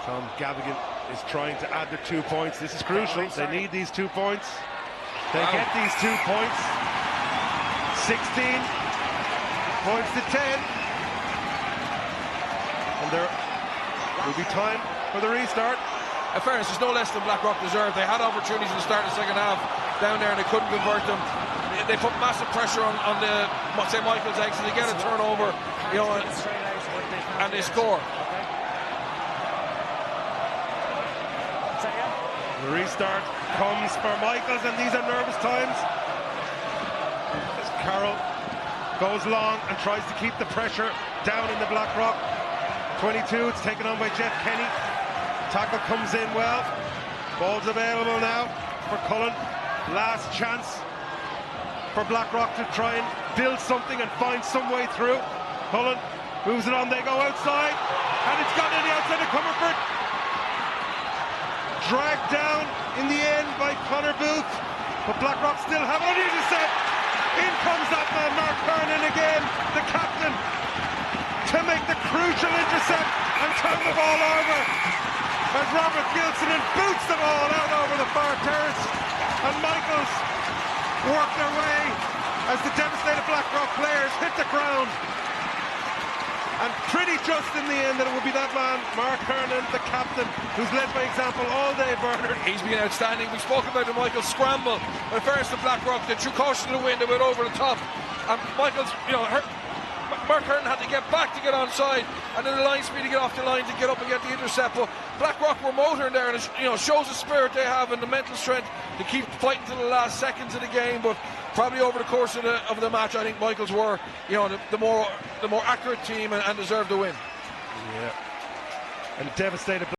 Tom Gavigan is trying to add the 2 points. This is crucial. They need these 2 points. They get these 2 points. 16 points to 10, and there will be time for the restart. In fairness, there's no less than Blackrock deserved. They had opportunities to start the second half down there, and they couldn't convert them. They put massive pressure on the St. Michael's eggs, and they get a turnover, and they score. The restart comes for Michaels, and these are nervous times. Carroll goes long and tries to keep the pressure down in the Blackrock. 22, it's taken on by Jeff Kenny. Tackle comes in well. Ball's available now for Cullen. Last chance for Blackrock to try and build something and find some way through. Cullen moves it on, they go outside, and it's gone to the outside of Comerford. Dragged down in the end by Connor Booth, but Blackrock still have it on the intercept. In comes that man, Mark Kernan again, the captain, to make the crucial intercept and turn the ball over. As Robert Gilson boots the ball out over the far terrace, and Michaels work their way as the devastated Blackrock players hit the ground. And pretty just in the end that it will be that man, Mark Kernan, the captain, who's led by example all day, Bernard. He's been outstanding. We spoke about the Michaels scramble. But first the Blackrock, they threw caution to the wind, they went over the top. And Michaels, Mark Kernan had to get back to get onside, and then the line speed to get off the line to get up and get the intercept. But Blackrock were motoring there, and it shows the spirit they have and the mental strength to keep fighting to the last seconds of the game. But probably over the course of the match, I think Michaels were, the more accurate team and deserved the win. Yeah, and devastated